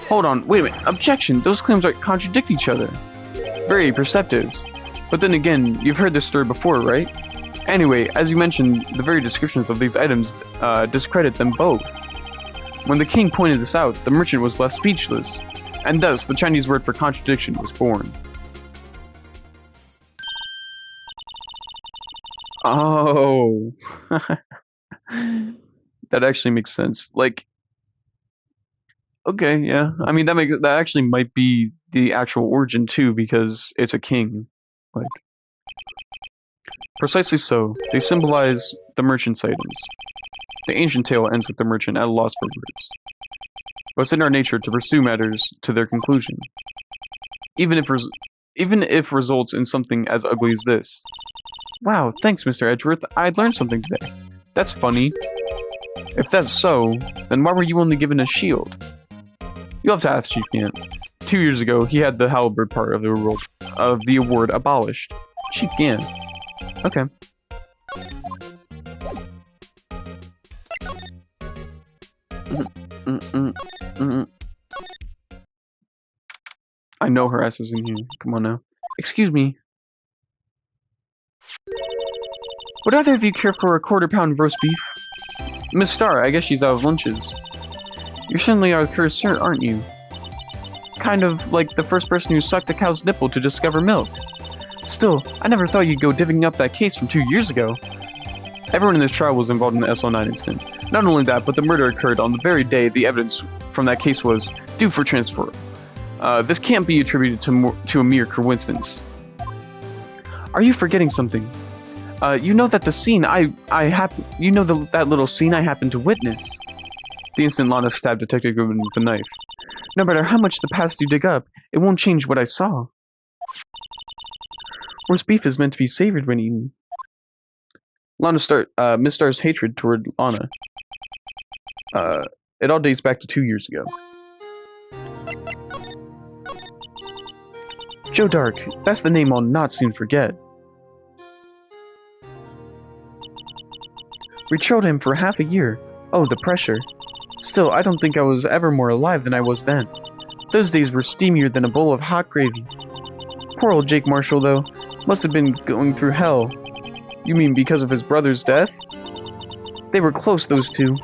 Hold on, wait a minute. Objection! Those claims contradict each other. Very perceptive. But then again, you've heard this story before, right? Anyway, as you mentioned, the very descriptions of these items discredit them both. When the king pointed this out, the merchant was left speechless. And thus, the Chinese word for contradiction was born. Oh. That actually makes sense. Like, okay, yeah. I mean, that actually might be the actual origin too, because it's a king. Like, precisely so. They symbolize the merchant's items. The ancient tale ends with the merchant at a loss for words. But it's in our nature to pursue matters to their conclusion, even if results in something as ugly as this. Wow, thanks, Mr. Edgeworth. I learned something today. That's funny. If that's so, then why were you only given a shield? You'll have to ask Chief Gant. 2 years ago, he had the halberd part of the award abolished. Chief Gant. Okay. Mm, mm. I know her ass is in here. Come on now. Excuse me. Would either of you care for a quarter-pound roast beef? Miss Star, I guess she's out of lunches. You're certainly our cursor, aren't you? Kind of like the first person who sucked a cow's nipple to discover milk. Still, I never thought you'd go divvying up that case from 2 years ago. Everyone in this trial was involved in the SL9 incident. Not only that, but the murder occurred on the very day the evidence from that case was due for transfer. This can't be attributed to a mere coincidence. Are you forgetting something? You know that the scene that little scene I happened to witness. The instant Lana stabbed Detective Goodman with a knife. No matter how much the past you dig up, it won't change what I saw. Roast beef is meant to be savored when eaten. Miss Star's hatred toward Lana. It all dates back to 2 years ago. Joe Dark, that's the name I'll not soon forget. We trailed him for half a year. Oh, the pressure. Still, I don't think I was ever more alive than I was then. Those days were steamier than a bowl of hot gravy. Poor old Jake Marshall, though, must have been going through hell. You mean because of his brother's death? They were close, those two.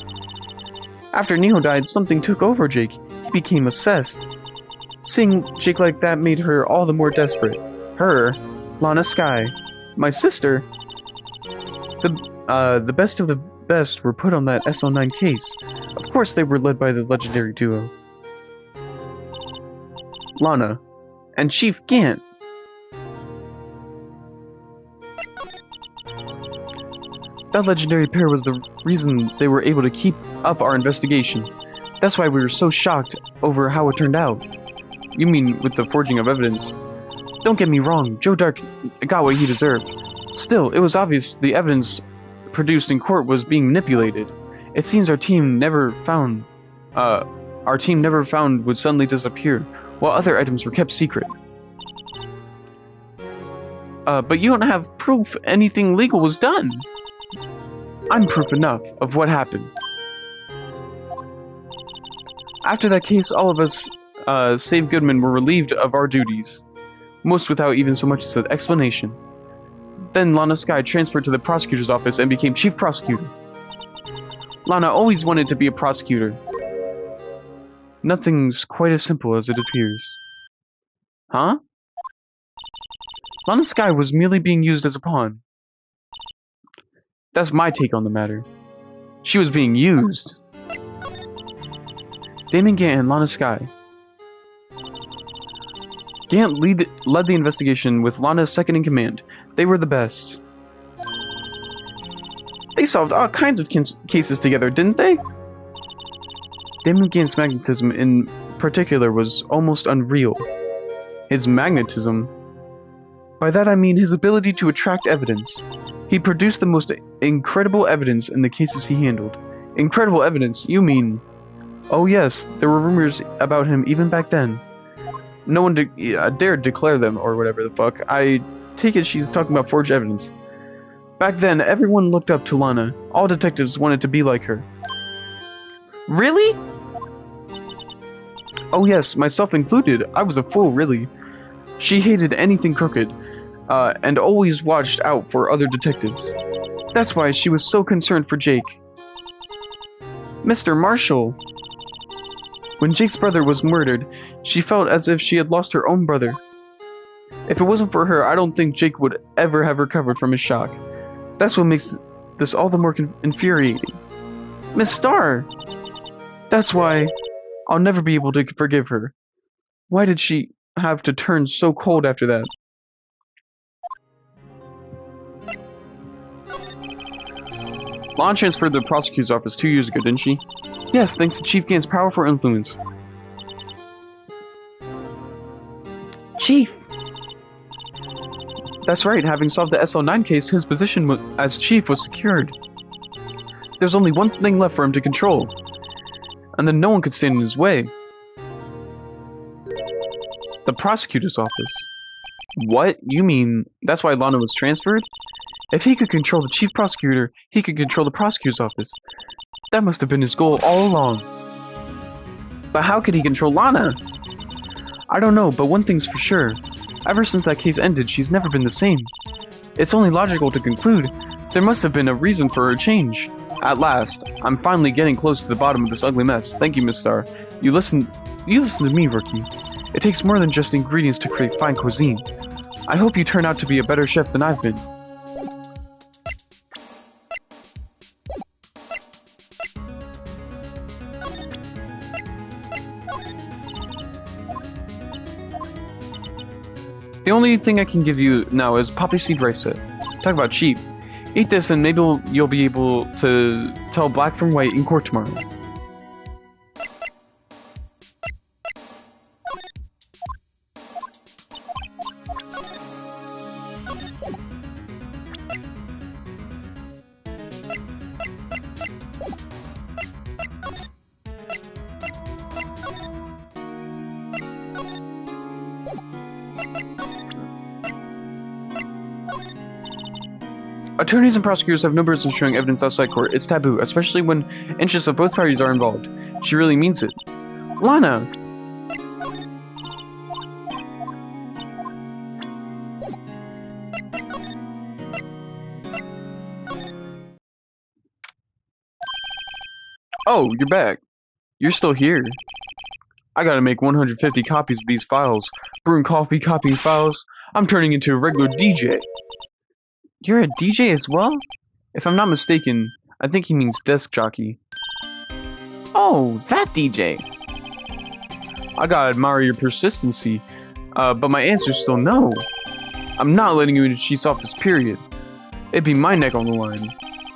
After Neho died, something took over Jake. He became obsessed. Seeing Jake like that made her all the more desperate. Her, Lana Skye, my sister. The best of the best were put on that SL9 case. Of course they were led by the legendary duo. Lana and Chief Gant. That legendary pair was the reason they were able to keep up our investigation. That's why we were so shocked over how it turned out. You mean with the forging of evidence? Don't get me wrong, Joe Dark got what he deserved. Still, it was obvious the evidence produced in court was being manipulated. It seems our team never found would suddenly disappear, while other items were kept secret. But you don't have proof anything legal was done. I'm proof enough of what happened. After that case, all of us, save Goodman, were relieved of our duties, most without even so much as an explanation. Then Lana Skye transferred to the prosecutor's office and became chief prosecutor. Lana always wanted to be a prosecutor. Nothing's quite as simple as it appears. Huh? Lana Skye was merely being used as a pawn. That's my take on the matter. She was being used. Damon Gant and Lana Skye. Gant led the investigation with Lana second in command. They were the best. They solved all kinds of cases together, didn't they? Damon Gant's magnetism in particular was almost unreal. His magnetism? By that I mean his ability to attract evidence. He produced the most incredible evidence in the cases he handled. Incredible evidence, you mean? Oh yes, there were rumors about him even back then. No one dared declare them, or whatever the fuck. I take it she's talking about forged evidence. Back then, everyone looked up to Lana. All detectives wanted to be like her. Really? Oh yes, myself included. I was a fool, really. She hated anything crooked, and always watched out for other detectives. That's why she was so concerned for Jake. Mr. Marshall. When Jake's brother was murdered, she felt as if she had lost her own brother. If it wasn't for her, I don't think Jake would ever have recovered from his shock. That's what makes this all the more infuriating. Miss Star! That's why I'll never be able to forgive her. Why did she have to turn so cold after that? Lana transferred to the prosecutor's office 2 years ago, didn't she? Yes, thanks to Chief Gant's powerful influence. Chief! That's right, having solved the SL9 case, his position as chief was secured. There's only one thing left for him to control, and then no one could stand in his way. The prosecutor's office. What? You mean that's why Lana was transferred? If he could control the chief prosecutor, he could control the prosecutor's office. That must have been his goal all along. But how could he control Lana? I don't know, but one thing's for sure. Ever since that case ended, she's never been the same. It's only logical to conclude there must have been a reason for her change. At last, I'm finally getting close to the bottom of this ugly mess. Thank you, Miss Star. You listen to me, Rookie. It takes more than just ingredients to create fine cuisine. I hope you turn out to be a better chef than I've been. The only thing I can give you now is poppy seed rice set. Talk about cheap. Eat this and maybe you'll be able to tell black from white in court tomorrow. Attorneys and prosecutors have no business showing evidence outside court. It's taboo, especially when interests of both parties are involved. She really means it. Lana! Oh, you're back. You're still here. I gotta make 150 copies of these files. Brewing coffee, copying files. I'm turning into a regular DJ. You're a DJ as well? If I'm not mistaken, I think he means desk jockey. Oh, that DJ! I gotta admire your persistency, but my answer's still no. I'm not letting you into Chief's office, period. It'd be my neck on the line.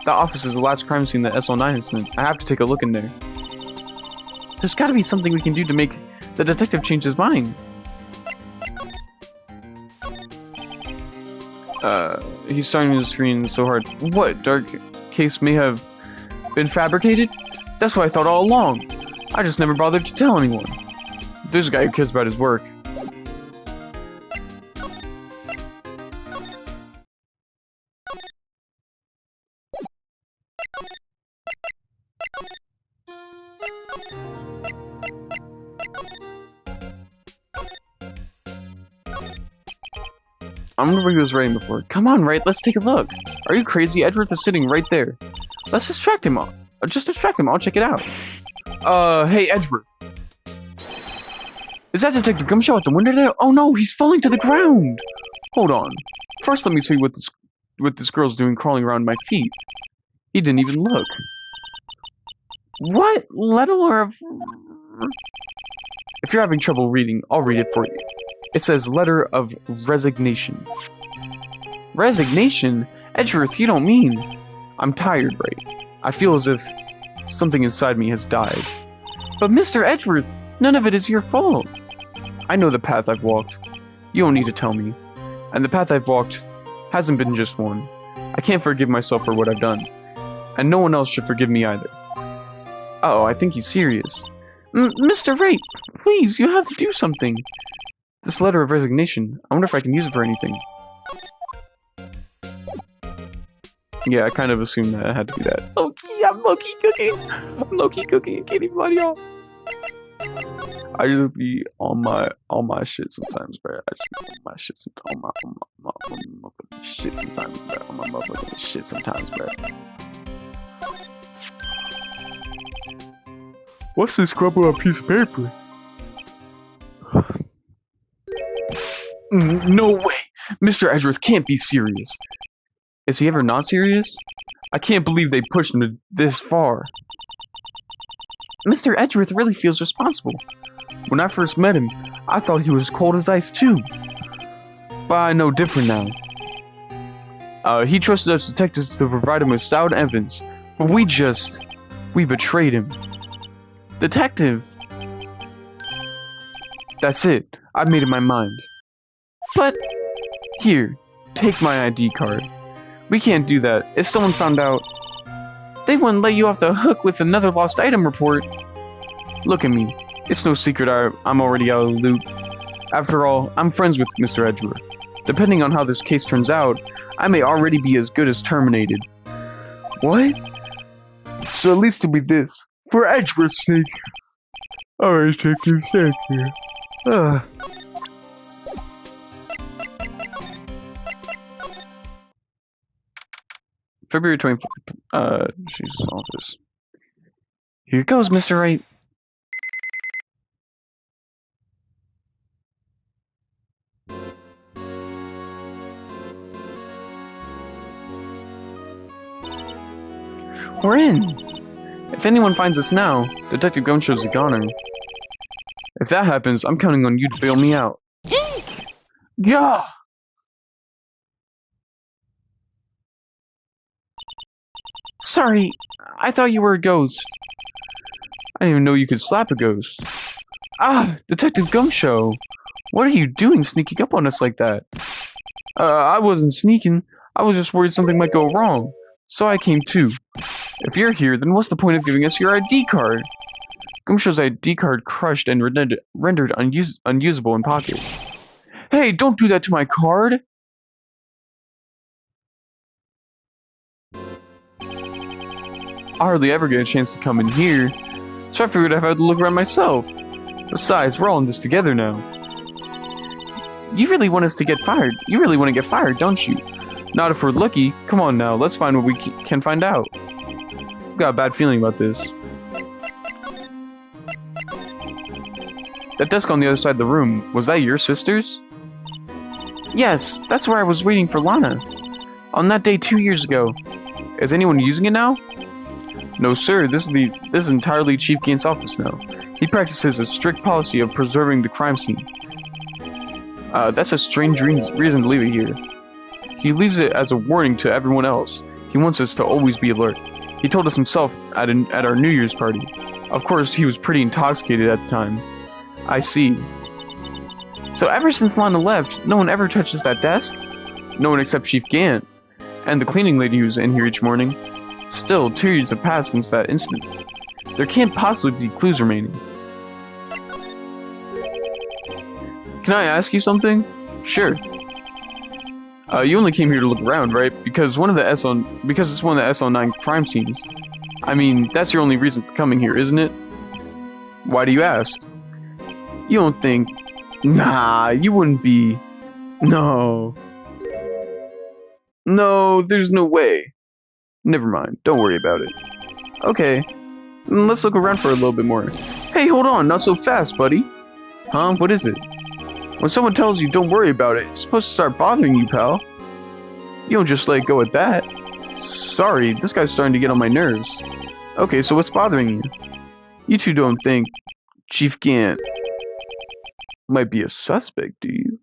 That office is the last crime scene in the SL9 incident. I have to take a look in there. There's gotta be something we can do to make the detective change his mind. He's starting to screen so hard. What? Dark case may have been fabricated? That's what I thought all along. I just never bothered to tell anyone. There's a guy who cares about his work. I remember he was writing before. Come on, Wright, let's take a look. Are you crazy? Edgeworth is sitting right there. Let's distract him. Just distract him. I'll check it out. Hey, Edgeworth. Is that Detective Gumshoe at the window there? Oh no, he's falling to the ground. Hold on. First, let me see what this girl's doing crawling around my feet. He didn't even look. What? Letter of... If you're having trouble reading, I'll read it for you. It says letter of resignation. Resignation? Edgeworth, you don't mean... I'm tired, right? I feel as if something inside me has died. But Mr. Edgeworth, none of it is your fault. I know the path I've walked. You don't need to tell me. And the path I've walked hasn't been just one. I can't forgive myself for what I've done. And no one else should forgive me either. Uh-oh, I think he's serious. Mr. Wright, please, you have to do something. This letter of resignation, I wonder if I can use it for anything. Yeah, I kind of assumed that it had to be that. Low-key, I'm low-key cooking. I'm low-key cooking. Can't even lie to y'all. I just be on my shit sometimes, bro. I just be on my shit sometimes. On my motherfucking shit sometimes, bro. On my motherfucking shit sometimes, bro. What's this scrub on a piece of paper? No way! Mr. Edgeworth can't be serious. Is he ever not serious? I can't believe they pushed him to this far. Mr. Edgeworth really feels responsible. When I first met him, I thought he was cold as ice too. But I know different now. He trusted us detectives to provide him with sound evidence, but we betrayed him. Detective! That's it. I've made up my mind. But, here, take my ID card. We can't do that. If someone found out, they wouldn't let you off the hook with another lost item report. Look at me. It's no secret I'm already out of the loop. After all, I'm friends with Mr. Edgeworth. Depending on how this case turns out, I may already be as good as terminated. What? So at least it'll be this. For Edgeworth's sake. Alright, take your sec here. February 24th. She's office. Here goes, Mr. Wright. We're in! If anyone finds us now, Detective Gumshow's a goner. If that happens, I'm counting on you to bail me out. Yeah! Sorry, I thought you were a ghost. I didn't even know you could slap a ghost. Ah, Detective Gumshow! What are you doing sneaking up on us like that? I wasn't sneaking. I was just worried something might go wrong. So I came too. If you're here, then what's the point of giving us your ID card? Gumshow's ID card crushed and rendered unusable in pocket. Hey, don't do that to my card! I hardly ever get a chance to come in here, so I figured I'd have to look around myself. Besides, we're all in this together now. You really want us to get fired? You really want to get fired, don't you? Not if we're lucky. Come on now, let's find what we can find out. I've got a bad feeling about this. That desk on the other side of the room, was that your sister's? Yes, that's where I was waiting for Lana. On that day 2 years ago. Is anyone using it now? No, sir. This is entirely Chief Gant's office now. He practices a strict policy of preserving the crime scene. That's a strange reason to leave it here. He leaves it as a warning to everyone else. He wants us to always be alert. He told us himself at our New Year's party. Of course, he was pretty intoxicated at the time. I see. So ever since Lana left, no one ever touches that desk? No one except Chief Gant. And the cleaning lady who's in here each morning. Still, 2 years have passed since that incident. There can't possibly be clues remaining. Can I ask you something? Sure. You only came here to look around, right? Because it's one of the SL9 crime scenes. I mean, that's your only reason for coming here, isn't it? Why do you ask? You don't think... Nah, you wouldn't be... No. No, there's no way. Never mind, don't worry about it. Okay, let's look around for a little bit more. Hey, hold on, not so fast, buddy. Huh, what is it? When someone tells you don't worry about it, it's supposed to start bothering you, pal. You don't just let go at that. Sorry, this guy's starting to get on my nerves. Okay, so what's bothering you? You two don't think Chief Gant might be a suspect, do you?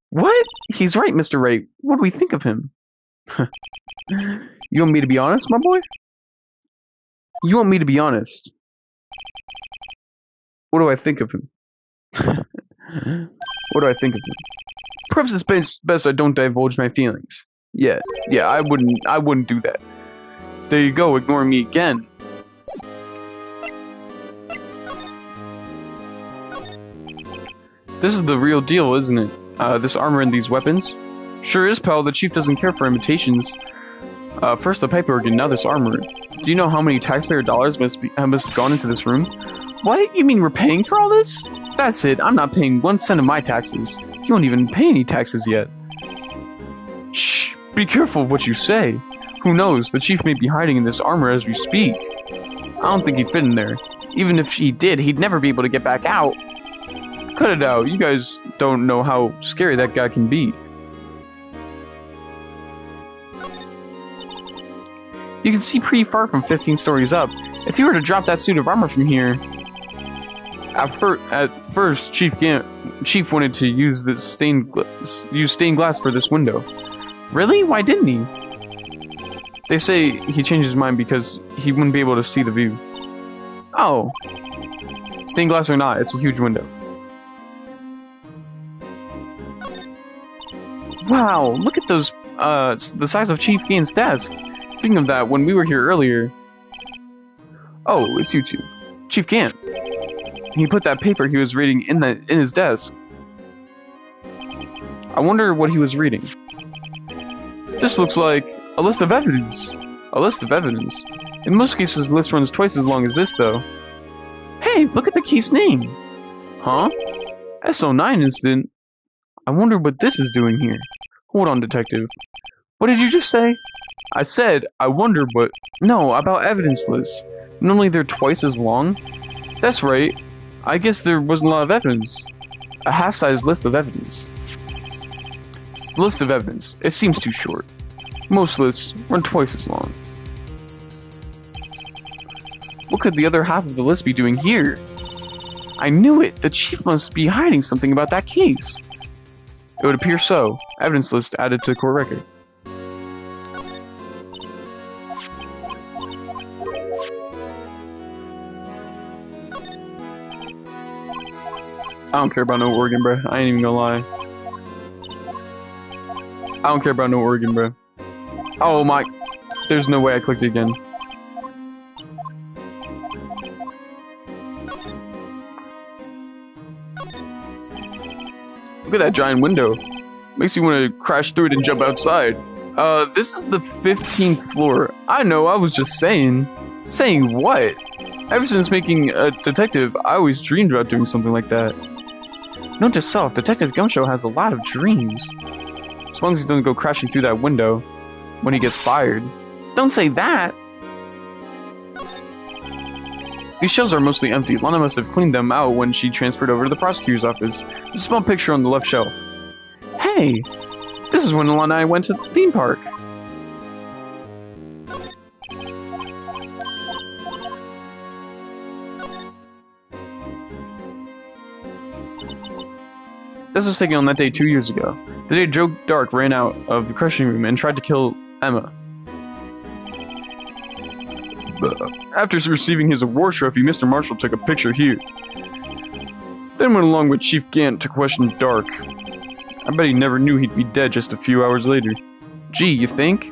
What? He's right, Mr. Wright. What do we think of him? You want me to be honest, my boy? You want me to be honest? What do I think of him? What do I think of him? Perhaps it's best I don't divulge my feelings. Yeah, I wouldn't do that. There you go, ignoring me again. This is the real deal, isn't it? This armor and these weapons? Sure is, pal. The chief doesn't care for imitations. First the pipe organ, now this armor. Do you know how many taxpayer dollars must have gone into this room? What? You mean we're paying for all this? That's it. I'm not paying 1 cent of my taxes. You won't even pay any taxes yet. Shh! Be careful of what you say. Who knows? The chief may be hiding in this armor as we speak. I don't think he'd fit in there. Even if he did, he'd never be able to get back out. Cut it out. You guys don't know how scary that guy can be. You can see pretty far from 15 stories up. If you were to drop that suit of armor from here... At first, Chief wanted to use stained glass for this window. Really? Why didn't he? They say he changed his mind because he wouldn't be able to see the view. Oh. Stained glass or not, it's a huge window. Wow, look at those, the size of Chief Gant's desk. Speaking of that, when we were here earlier... Oh, it's you two. Chief Gant. He put that paper he was reading in his desk. I wonder what he was reading. This looks like a list of evidence. A list of evidence. In most cases, the list runs twice as long as this, though. Hey, Hey, look at the case name. Huh? SO9 incident? I wonder what this is doing here. Hold on, detective. What did you just say? I said, I wonder what... No, about evidence lists. Normally they're twice as long. That's right. I guess there wasn't a lot of evidence. A half-size list of evidence. The list of evidence. It seems too short. Most lists run twice as long. What could the other half of the list be doing here? I knew it! The chief must be hiding something about that case. It would appear so. Evidence list added to court record. I don't care about no Oregon, bro. I ain't even gonna lie. I don't care about no Oregon, bro. Oh my... There's no way I clicked it again. Look at that giant window. Makes you want to crash through it and jump outside. This is the 15th floor. I know, I was just saying. Saying what? Ever since making a detective, I always dreamed about doing something like that. Note to self, Detective Gumshoe has a lot of dreams. As long as he doesn't go crashing through that window when he gets fired. Don't say that! These shelves are mostly empty. Lana must have cleaned them out when she transferred over to the prosecutor's office. There's a small picture on the left shelf. Hey! This is when Lana and I went to the theme park. This was taken on that day 2 years ago. The day Joe Dark ran out of the crushing room and tried to kill Emma. After receiving his award trophy, Mr. Marshall took a picture here. Then went along with Chief Gant to question Dark. I bet he never knew he'd be dead just a few hours later. Gee, you think?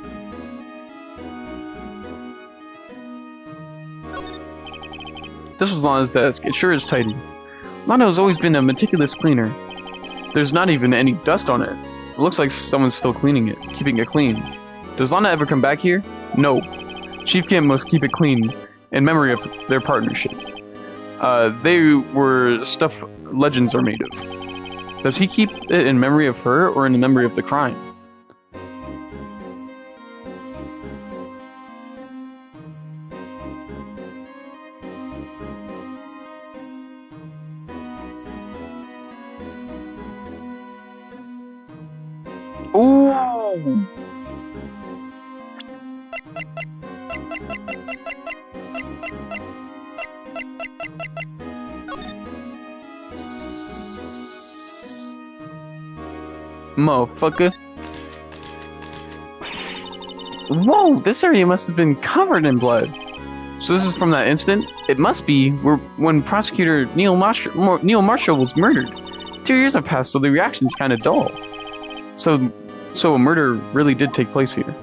This was Lana's desk. It sure is tidy. Lana has always been a meticulous cleaner. There's not even any dust on it. It looks like someone's still cleaning it, keeping it clean. Does Lana ever come back here? No. Chief Kim must keep it clean in memory of their partnership. They were stuff legends are made of. Does he keep it in memory of her or in the memory of the crime? Ooh! Motherfucker. Whoa, this area must have been covered in blood. So this is from that incident? It must be when prosecutor Neil Marshall was murdered. 2 years have passed, so the reaction's kind of dull. So a murder really did take place here.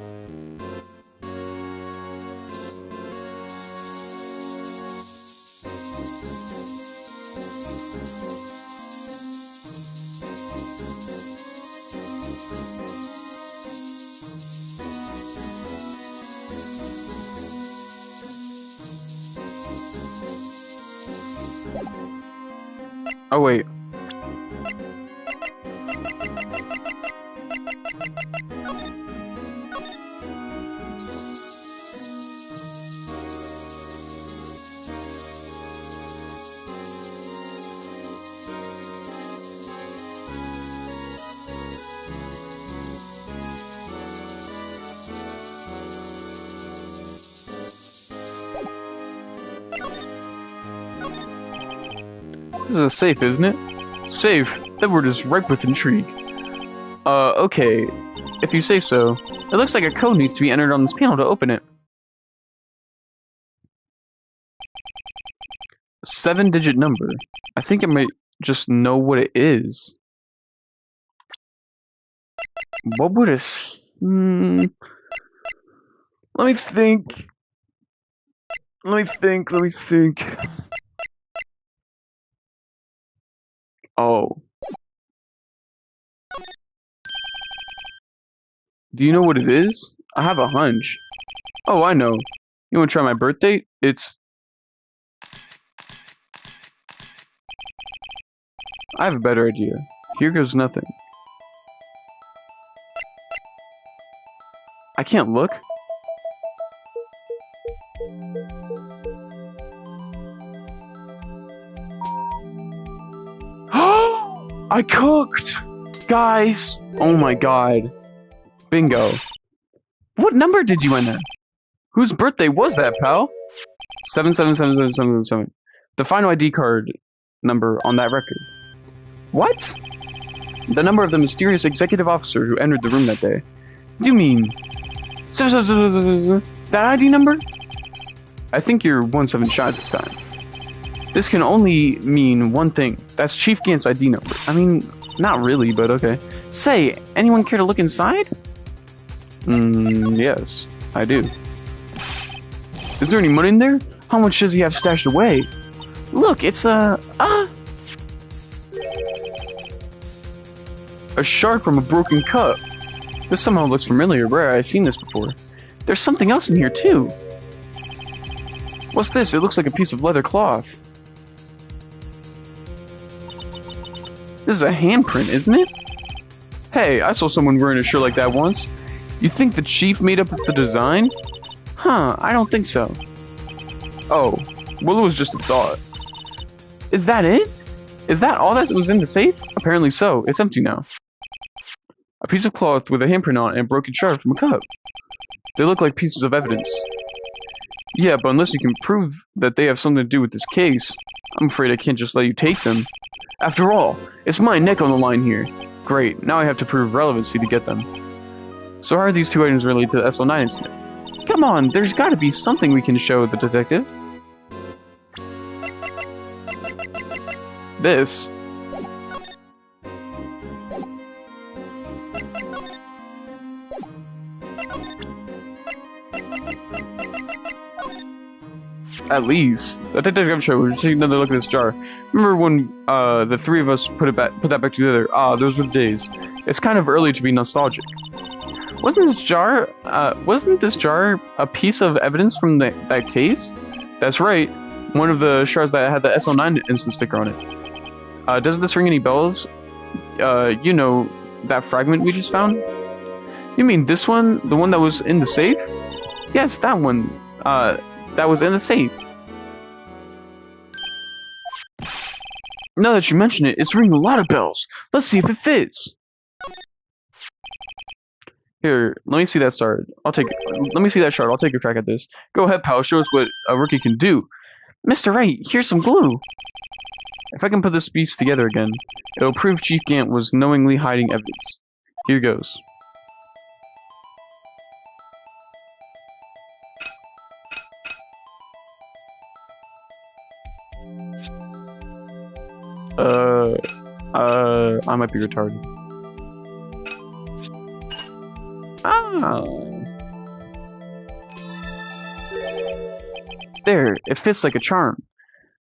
Oh wait. This is a safe, isn't it? Safe? That word is ripe with intrigue. Okay. If you say so. It looks like a code needs to be entered on this panel to open it. A 7-digit number. I think I might just know what it is. What would it... Let me think. Let me think. Oh. Do you know what it is? I have a hunch. Oh, I know. You want to try my birth date? It's... I have a better idea. Here goes nothing. I can't look? I cooked! Guys! Oh my god. Bingo. What number did you enter? Whose birthday was that, pal? 777777. The final ID card number on that record. What? The number of the mysterious executive officer who entered the room that day. What do you mean? That ID number? I think you're 17 shy this time. This can only mean one thing. That's Chief Gant's ID number. I mean, not really, but okay. Say, anyone care to look inside? Yes, I do. Is there any money in there? How much does he have stashed away? Look, it's a shard from a broken cup. This somehow looks familiar. Where I've seen this before. There's something else in here too. What's this? It looks like a piece of leather cloth. This is a handprint, isn't it? Hey, I saw someone wearing a shirt like that once. You think the chief made up the design? Huh, I don't think so. Oh, well, it was just a thought. Is that it? Is that all that was in the safe? Apparently so. It's empty now. A piece of cloth with a handprint on it and a broken shard from a cup. They look like pieces of evidence. Yeah, but unless you can prove that they have something to do with this case, I'm afraid I can't just let you take them. After all, it's my neck on the line here. Great, now I have to prove relevancy to get them. So how are these two items related to the SL9 incident? Come on, there's gotta be something we can show the detective. This. At least. The detective show, we're taking another look at this jar. Remember when the three of us put that back together? Ah, those were the days. It's kind of early to be nostalgic. Wasn't this jar a piece of evidence from that case? That's right. One of the shards that had the SL9 instant sticker on it. Doesn't this ring any bells? You know, that fragment we just found? You mean this one? The one that was in the safe? Yes, that one. That was in the safe. Now that you mention it, it's ringing a lot of bells. Let's see if it fits. Here, let me see that shard. Let me see that shard. I'll take a crack at this. Go ahead, pal. Show us what a rookie can do. Mr. Wright, here's some glue. If I can put this piece together again, it'll prove Chief Gant was knowingly hiding evidence. Here goes. I might be retarded. Oh. There, it fits like a charm.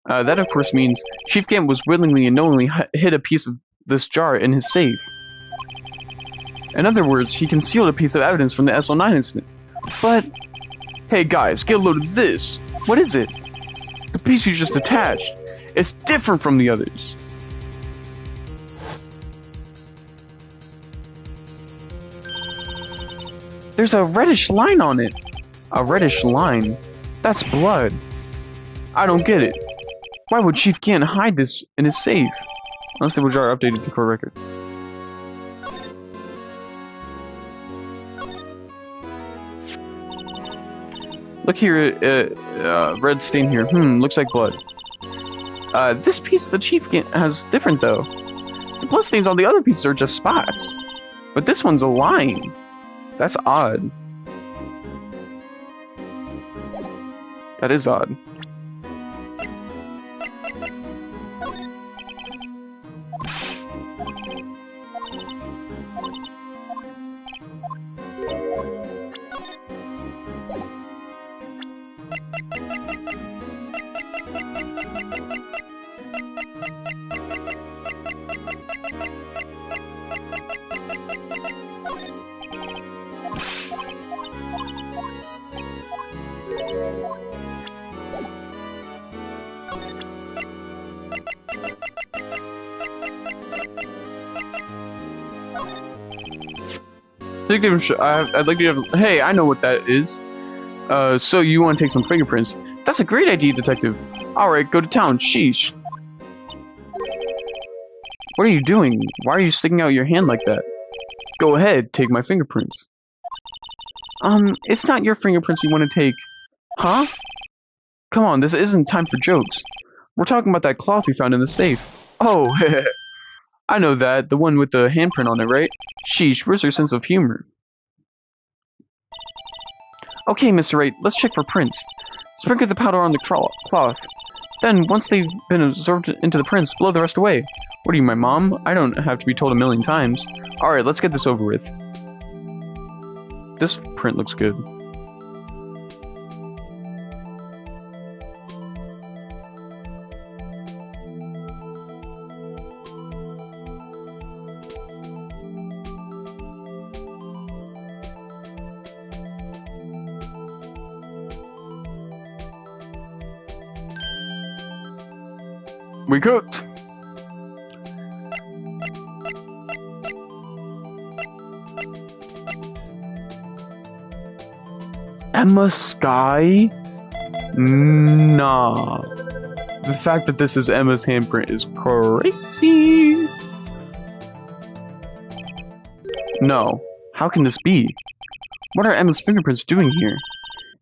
That of course means Chief Gant was willingly and knowingly hid a piece of this jar in his safe. In other words, he concealed a piece of evidence from the SL9 incident. But, hey guys, get a load of this. What is it? The piece you just attached. It's different from the others. There's a reddish line on it. A reddish line? That's blood. I don't get it. Why would Chief Gant hide this in his safe? Unless the jar updated the court record. Look here, red stain here. Looks like blood. This piece the Chief Gant has different though. The blood stains on the other pieces are just spots. But this one's a line. That's odd. That is odd. I'd like to have. Hey, I know what that is. So you want to take some fingerprints? That's a great idea, detective. All right, go to town. Sheesh. What are you doing? Why are you sticking out your hand like that? Go ahead, take my fingerprints. It's not your fingerprints you want to take. Huh? Come on, this isn't time for jokes. We're talking about that cloth we found in the safe. Oh, I know that. The one with the handprint on it, right? Sheesh, where's your sense of humor? Okay, Mr. Wright, let's check for prints. Sprinkle the powder on the cloth. Then, once they've been absorbed into the prints, blow the rest away. What are you, my mom? I don't have to be told a million times. Alright, let's get this over with. This print looks good. We cooked! Emma Sky? Nah. The fact that this is Emma's handprint is crazy. No. How can this be? What are Emma's fingerprints doing here?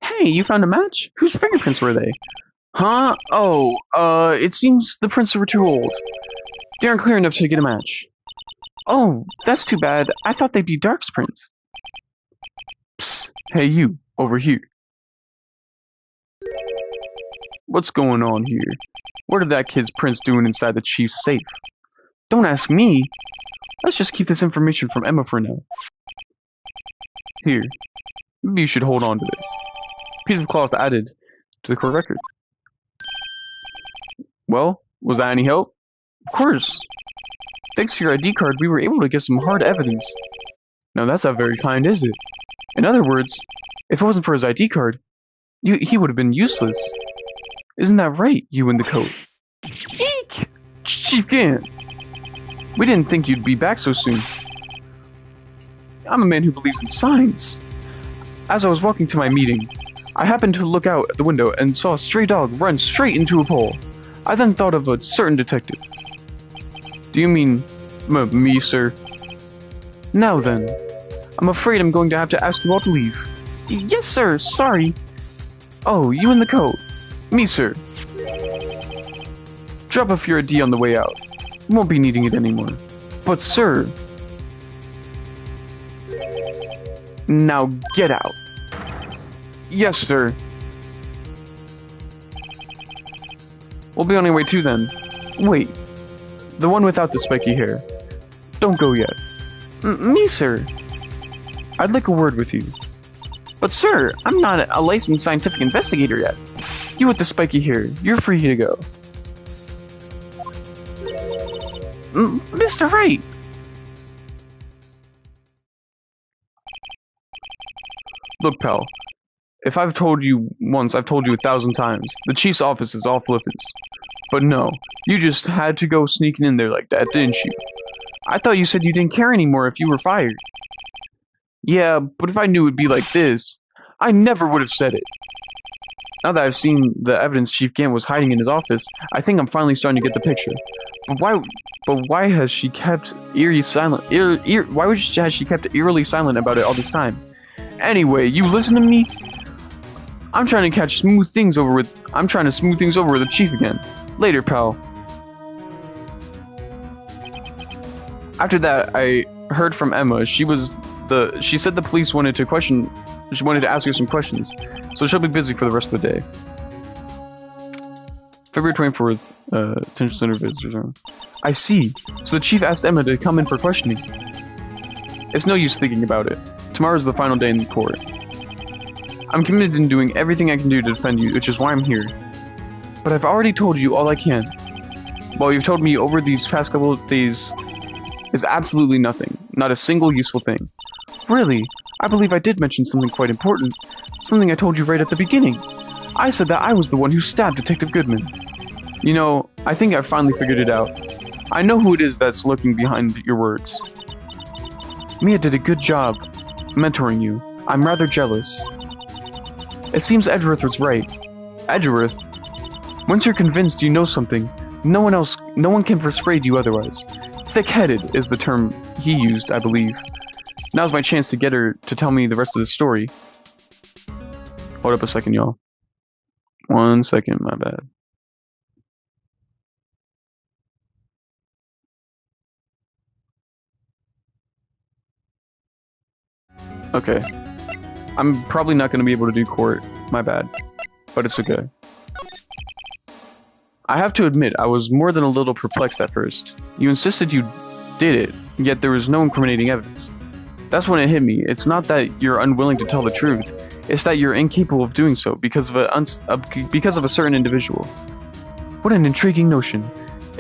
Hey, you found a match? Whose fingerprints were they? Huh? Oh, it seems the prints were too old. They aren't clear enough to get a match. Oh, that's too bad. I thought they'd be Dark's prints. Psst. Hey, you. Over here. What's going on here? What are that kid's prints doing inside the chief's safe? Don't ask me. Let's just keep this information from Emma for now. Here. Maybe you should hold on to this. Piece of cloth added to the court record. Well, was that any help? Of course. Thanks to your ID card, we were able to get some hard evidence. Now that's not very kind, is it? In other words, if it wasn't for his ID card, he would have been useless. Isn't that right, you in the coat? Eek! Chief Gant! We didn't think you'd be back so soon. I'm a man who believes in science. As I was walking to my meeting, I happened to look out at the window and saw a stray dog run straight into a pole. I then thought of a certain detective. Do you mean me, sir? Now then, I'm afraid I'm going to have to ask you all to leave. Yes, sir, sorry. Oh, you in the coat. Me, sir. Drop off your ID on the way out. Won't be needing it anymore. But, sir... Now get out. Yes, sir. We'll be on our way too then. Wait. The one without the spiky hair. Don't go yet. Me, sir. I'd like a word with you. But sir, I'm not a licensed scientific investigator yet. You with the spiky hair, you're free to go. Mr. Wright! Look, pal. If I've told you once, I've told you 1,000 times. The chief's office is off limits. But no, you just had to go sneaking in there like that, didn't you? I thought you said you didn't care anymore if you were fired. Yeah, but if I knew it'd be like this, I never would have said it. Now that I've seen the evidence Chief Gant was hiding in his office, I think I'm finally starting to get the picture. But why has she kept eerily silent about it all this time? Anyway, you listen to me? I'm trying to smooth things over with the chief again. Later, pal. After that, I heard from Emma. She said the police wanted to ask her some questions, so she'll be busy for the rest of the day. February 24th, Attention Center Visitors. I see. So the chief asked Emma to come in for questioning. It's no use thinking about it. Tomorrow's the final day in court. I'm committed in doing everything I can do to defend you, which is why I'm here. But I've already told you all I can. What you've told me over these past couple of days is absolutely nothing. Not a single useful thing. Really, I believe I did mention something quite important. Something I told you right at the beginning. I said that I was the one who stabbed Detective Goodman. You know, I think I finally figured it out. I know who it is that's looking behind your words. Mia did a good job. mentoring you. I'm rather jealous. It seems Edgeworth was right. Edgeworth? Once you're convinced you know something, no one can persuade you otherwise. Thick-headed is the term he used, I believe. Now's my chance to get her to tell me the rest of the story. Hold up a second, y'all. 1 second, my bad. Okay. I'm probably not going to be able to do court. My bad. But it's okay. I have to admit, I was more than a little perplexed at first. You insisted you did it, yet there was no incriminating evidence. That's when it hit me. It's not that you're unwilling to tell the truth. It's that you're incapable of doing so because of a certain individual. What an intriguing notion.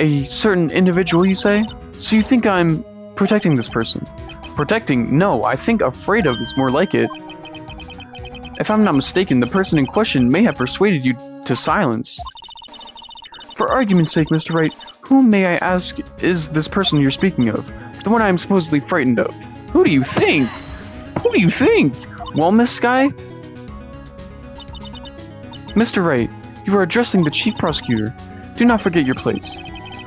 A certain individual, you say? So you think I'm protecting this person? Protecting? No, I think afraid of is more like it. If I'm not mistaken, the person in question may have persuaded you to silence. For argument's sake, Mr. Wright, whom, may I ask, is this person you're speaking of? The one I am supposedly frightened of. Who do you think? Who do you think? Well, Miss Skye? Mr. Wright, you are addressing the Chief Prosecutor. Do not forget your place.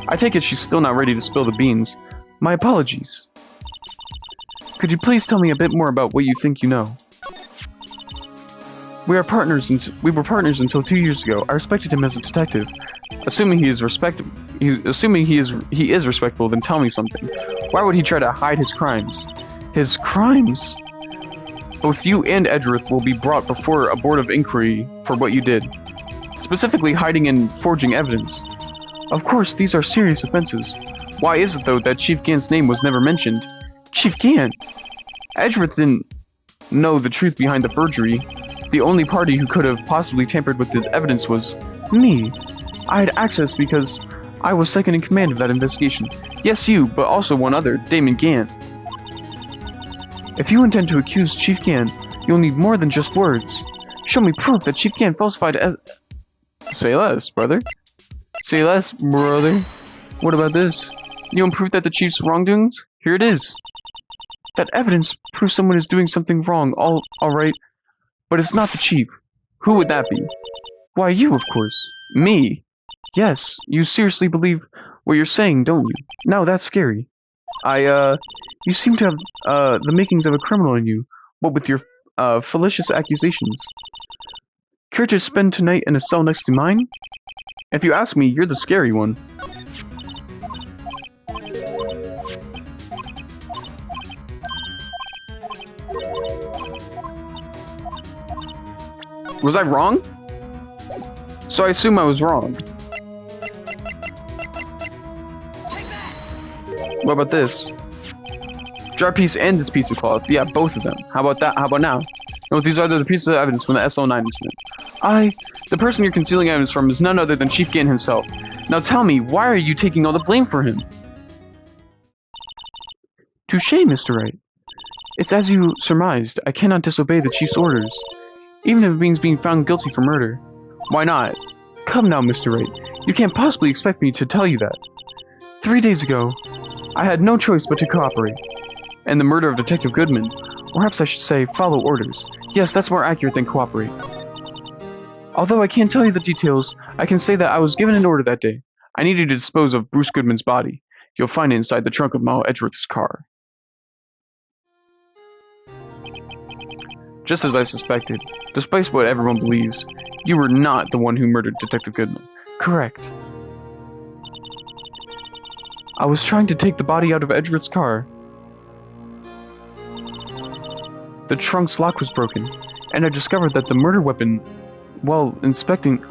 I take it she's still not ready to spill the beans. My apologies. Could you please tell me a bit more about what you think you know? We were partners until 2 years ago. I respected him as a detective. Assuming he is respectable, then tell me something. Why would he try to hide his crimes? His crimes? Both you and Edgeworth will be brought before a board of inquiry for what you did. Specifically, hiding and forging evidence. Of course, these are serious offenses. Why is it, though, that Chief Gant's name was never mentioned? Chief Gant! Edgeworth didn't know the truth behind the forgery. The only party who could have possibly tampered with the evidence was me. I had access because I was second in command of that investigation. Yes, you, but also one other, Damon Gant. If you intend to accuse Chief Gant, you'll need more than just words. Show me proof that Chief Gant falsified as... Say less, brother. Say less, brother. What about this? You want proof that the Chief's wrongdoings? Here it is. That evidence proves someone is doing something wrong, all right. But it's not the Chief. Who would that be? Why, you, of course. Me? Yes, you seriously believe what you're saying, don't you? Now that's scary. You seem to have, the makings of a criminal in you, what with your, fallacious accusations. Care to spend tonight in a cell next to mine? If you ask me, you're the scary one. Was I wrong? So I assume I was wrong. What about this? Jar piece and this piece of cloth. Yeah, both of them. How about that? How about now? No, these are the pieces of evidence from the SL9 incident. The person you're concealing evidence from is none other than Chief Gant himself. Now tell me, why are you taking all the blame for him? Touché, Mr. Wright. It's as you surmised. I cannot disobey the Chief's orders, even if it means being found guilty for murder. Why not? Come now, Mr. Wright. You can't possibly expect me to tell you that. 3 days ago, I had no choice but to cooperate. And the murder of Detective Goodman, or perhaps I should say, follow orders. Yes, that's more accurate than cooperate. Although I can't tell you the details, I can say that I was given an order that day. I needed to dispose of Bruce Goodman's body. You'll find it inside the trunk of Mal Edgeworth's car. Just as I suspected, despite what everyone believes, you were not the one who murdered Detective Goodman. Correct. I was trying to take the body out of Edgeworth's car. The trunk's lock was broken, and I discovered that the murder weapon, while inspecting the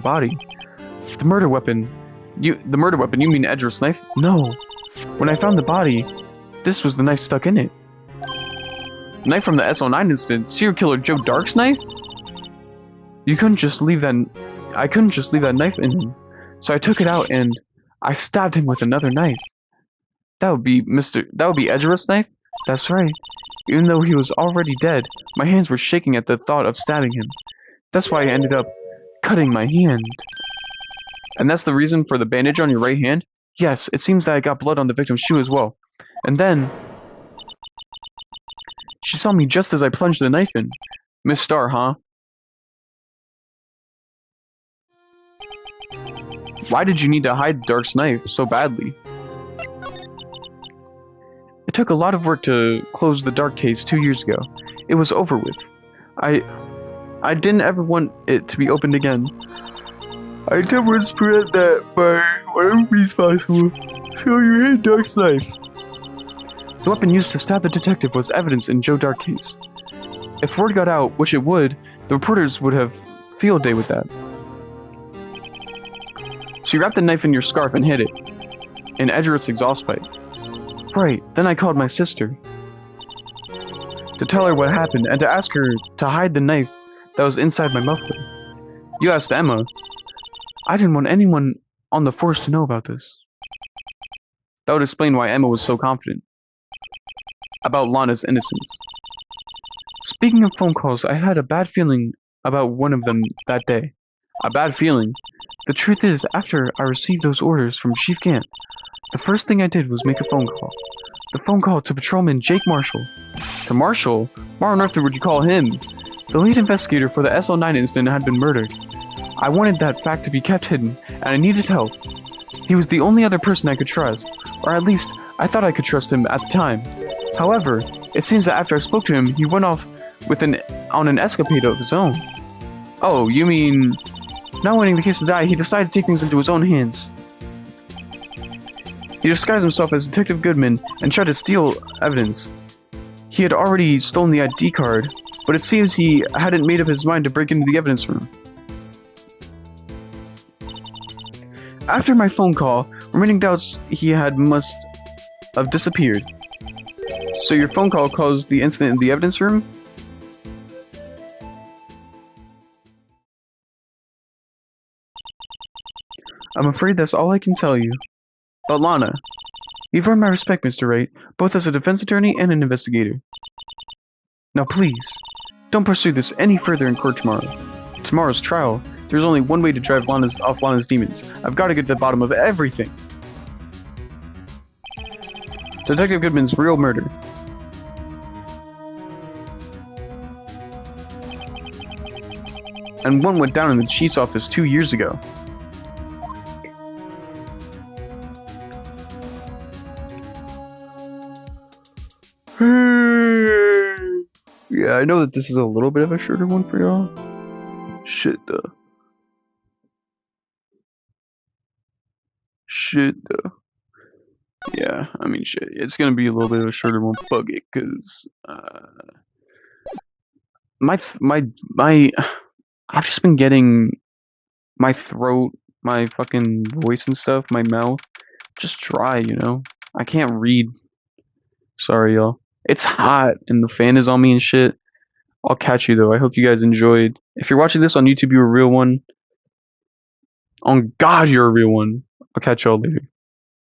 body. The murder weapon? You mean Edgeworth's knife? No. When I found the body, this was the knife stuck in it. Knife from the SL9 incident, serial killer Joe Dark's knife? I couldn't just leave that knife in him. So I took it out and I stabbed him with another knife. That would be Edgeworth's knife? That's right. Even though he was already dead, my hands were shaking at the thought of stabbing him. That's why I ended up cutting my hand. And that's the reason for the bandage on your right hand? Yes, it seems that I got blood on the victim's shoe as well. And then She saw me just as I plunged the knife in. Miss Star, huh? Why did you need to hide Dark's knife so badly? It took a lot of work to close the Dark case 2 years ago. It was over with. I didn't ever want it to be opened again. I did was prevent that by whatever means possible. So you hid Dark's knife. The weapon used to stab the detective was evidence in Joe Dark case. If word got out, which it would, the reporters would have field day with that. So you wrapped the knife in your scarf and hid it. In Edgeworth's exhaust pipe. Right, then I called my sister. To tell her what happened, and to ask her to hide the knife that was inside my muffler. You asked Emma. I didn't want anyone on the force to know about this. That would explain why Emma was so confident about Lana's innocence. Speaking of phone calls, I had a bad feeling about one of them that day. A bad feeling? The truth is, after I received those orders from Chief Gant, the first thing I did was make a phone call. The phone call to Patrolman Jake Marshall. To Marshall? Why on earth would you call him? The lead investigator for the SL9 incident had been murdered. I wanted that fact to be kept hidden, and I needed help. He was the only other person I could trust, or at least I thought I could trust him at the time. However, it seems that after I spoke to him, he went off on an escapade of his own. Oh, you mean... Not wanting the case to die, he decided to take things into his own hands. He disguised himself as Detective Goodman and tried to steal evidence. He had already stolen the ID card, but it seems he hadn't made up his mind to break into the evidence room. After my phone call, remaining doubts he had must have disappeared. So your phone call caused the incident in the evidence room? I'm afraid that's all I can tell you. But Lana, you've earned my respect, Mr. Wright, both as a defense attorney and an investigator. Now please, don't pursue this any further in court tomorrow. Tomorrow's trial, there's only one way to drive off Lana's demons. I've got to get to the bottom of everything. Detective Goodman's real murder. And one went down in the chief's office 2 years ago. Yeah, I know that this is a little bit of a shorter one for y'all. Shit, though. Yeah, I mean, shit. It's gonna be a little bit of a shorter one. Fuck it, cause I've just been getting my throat, my fucking voice and stuff, my mouth, just dry. You know, I can't read. Sorry, y'all. It's hot and the fan is on me and shit. I'll catch you though. I hope you guys enjoyed. If you're watching this on YouTube, you're a real one. On God, you're a real one. I'll catch y'all later.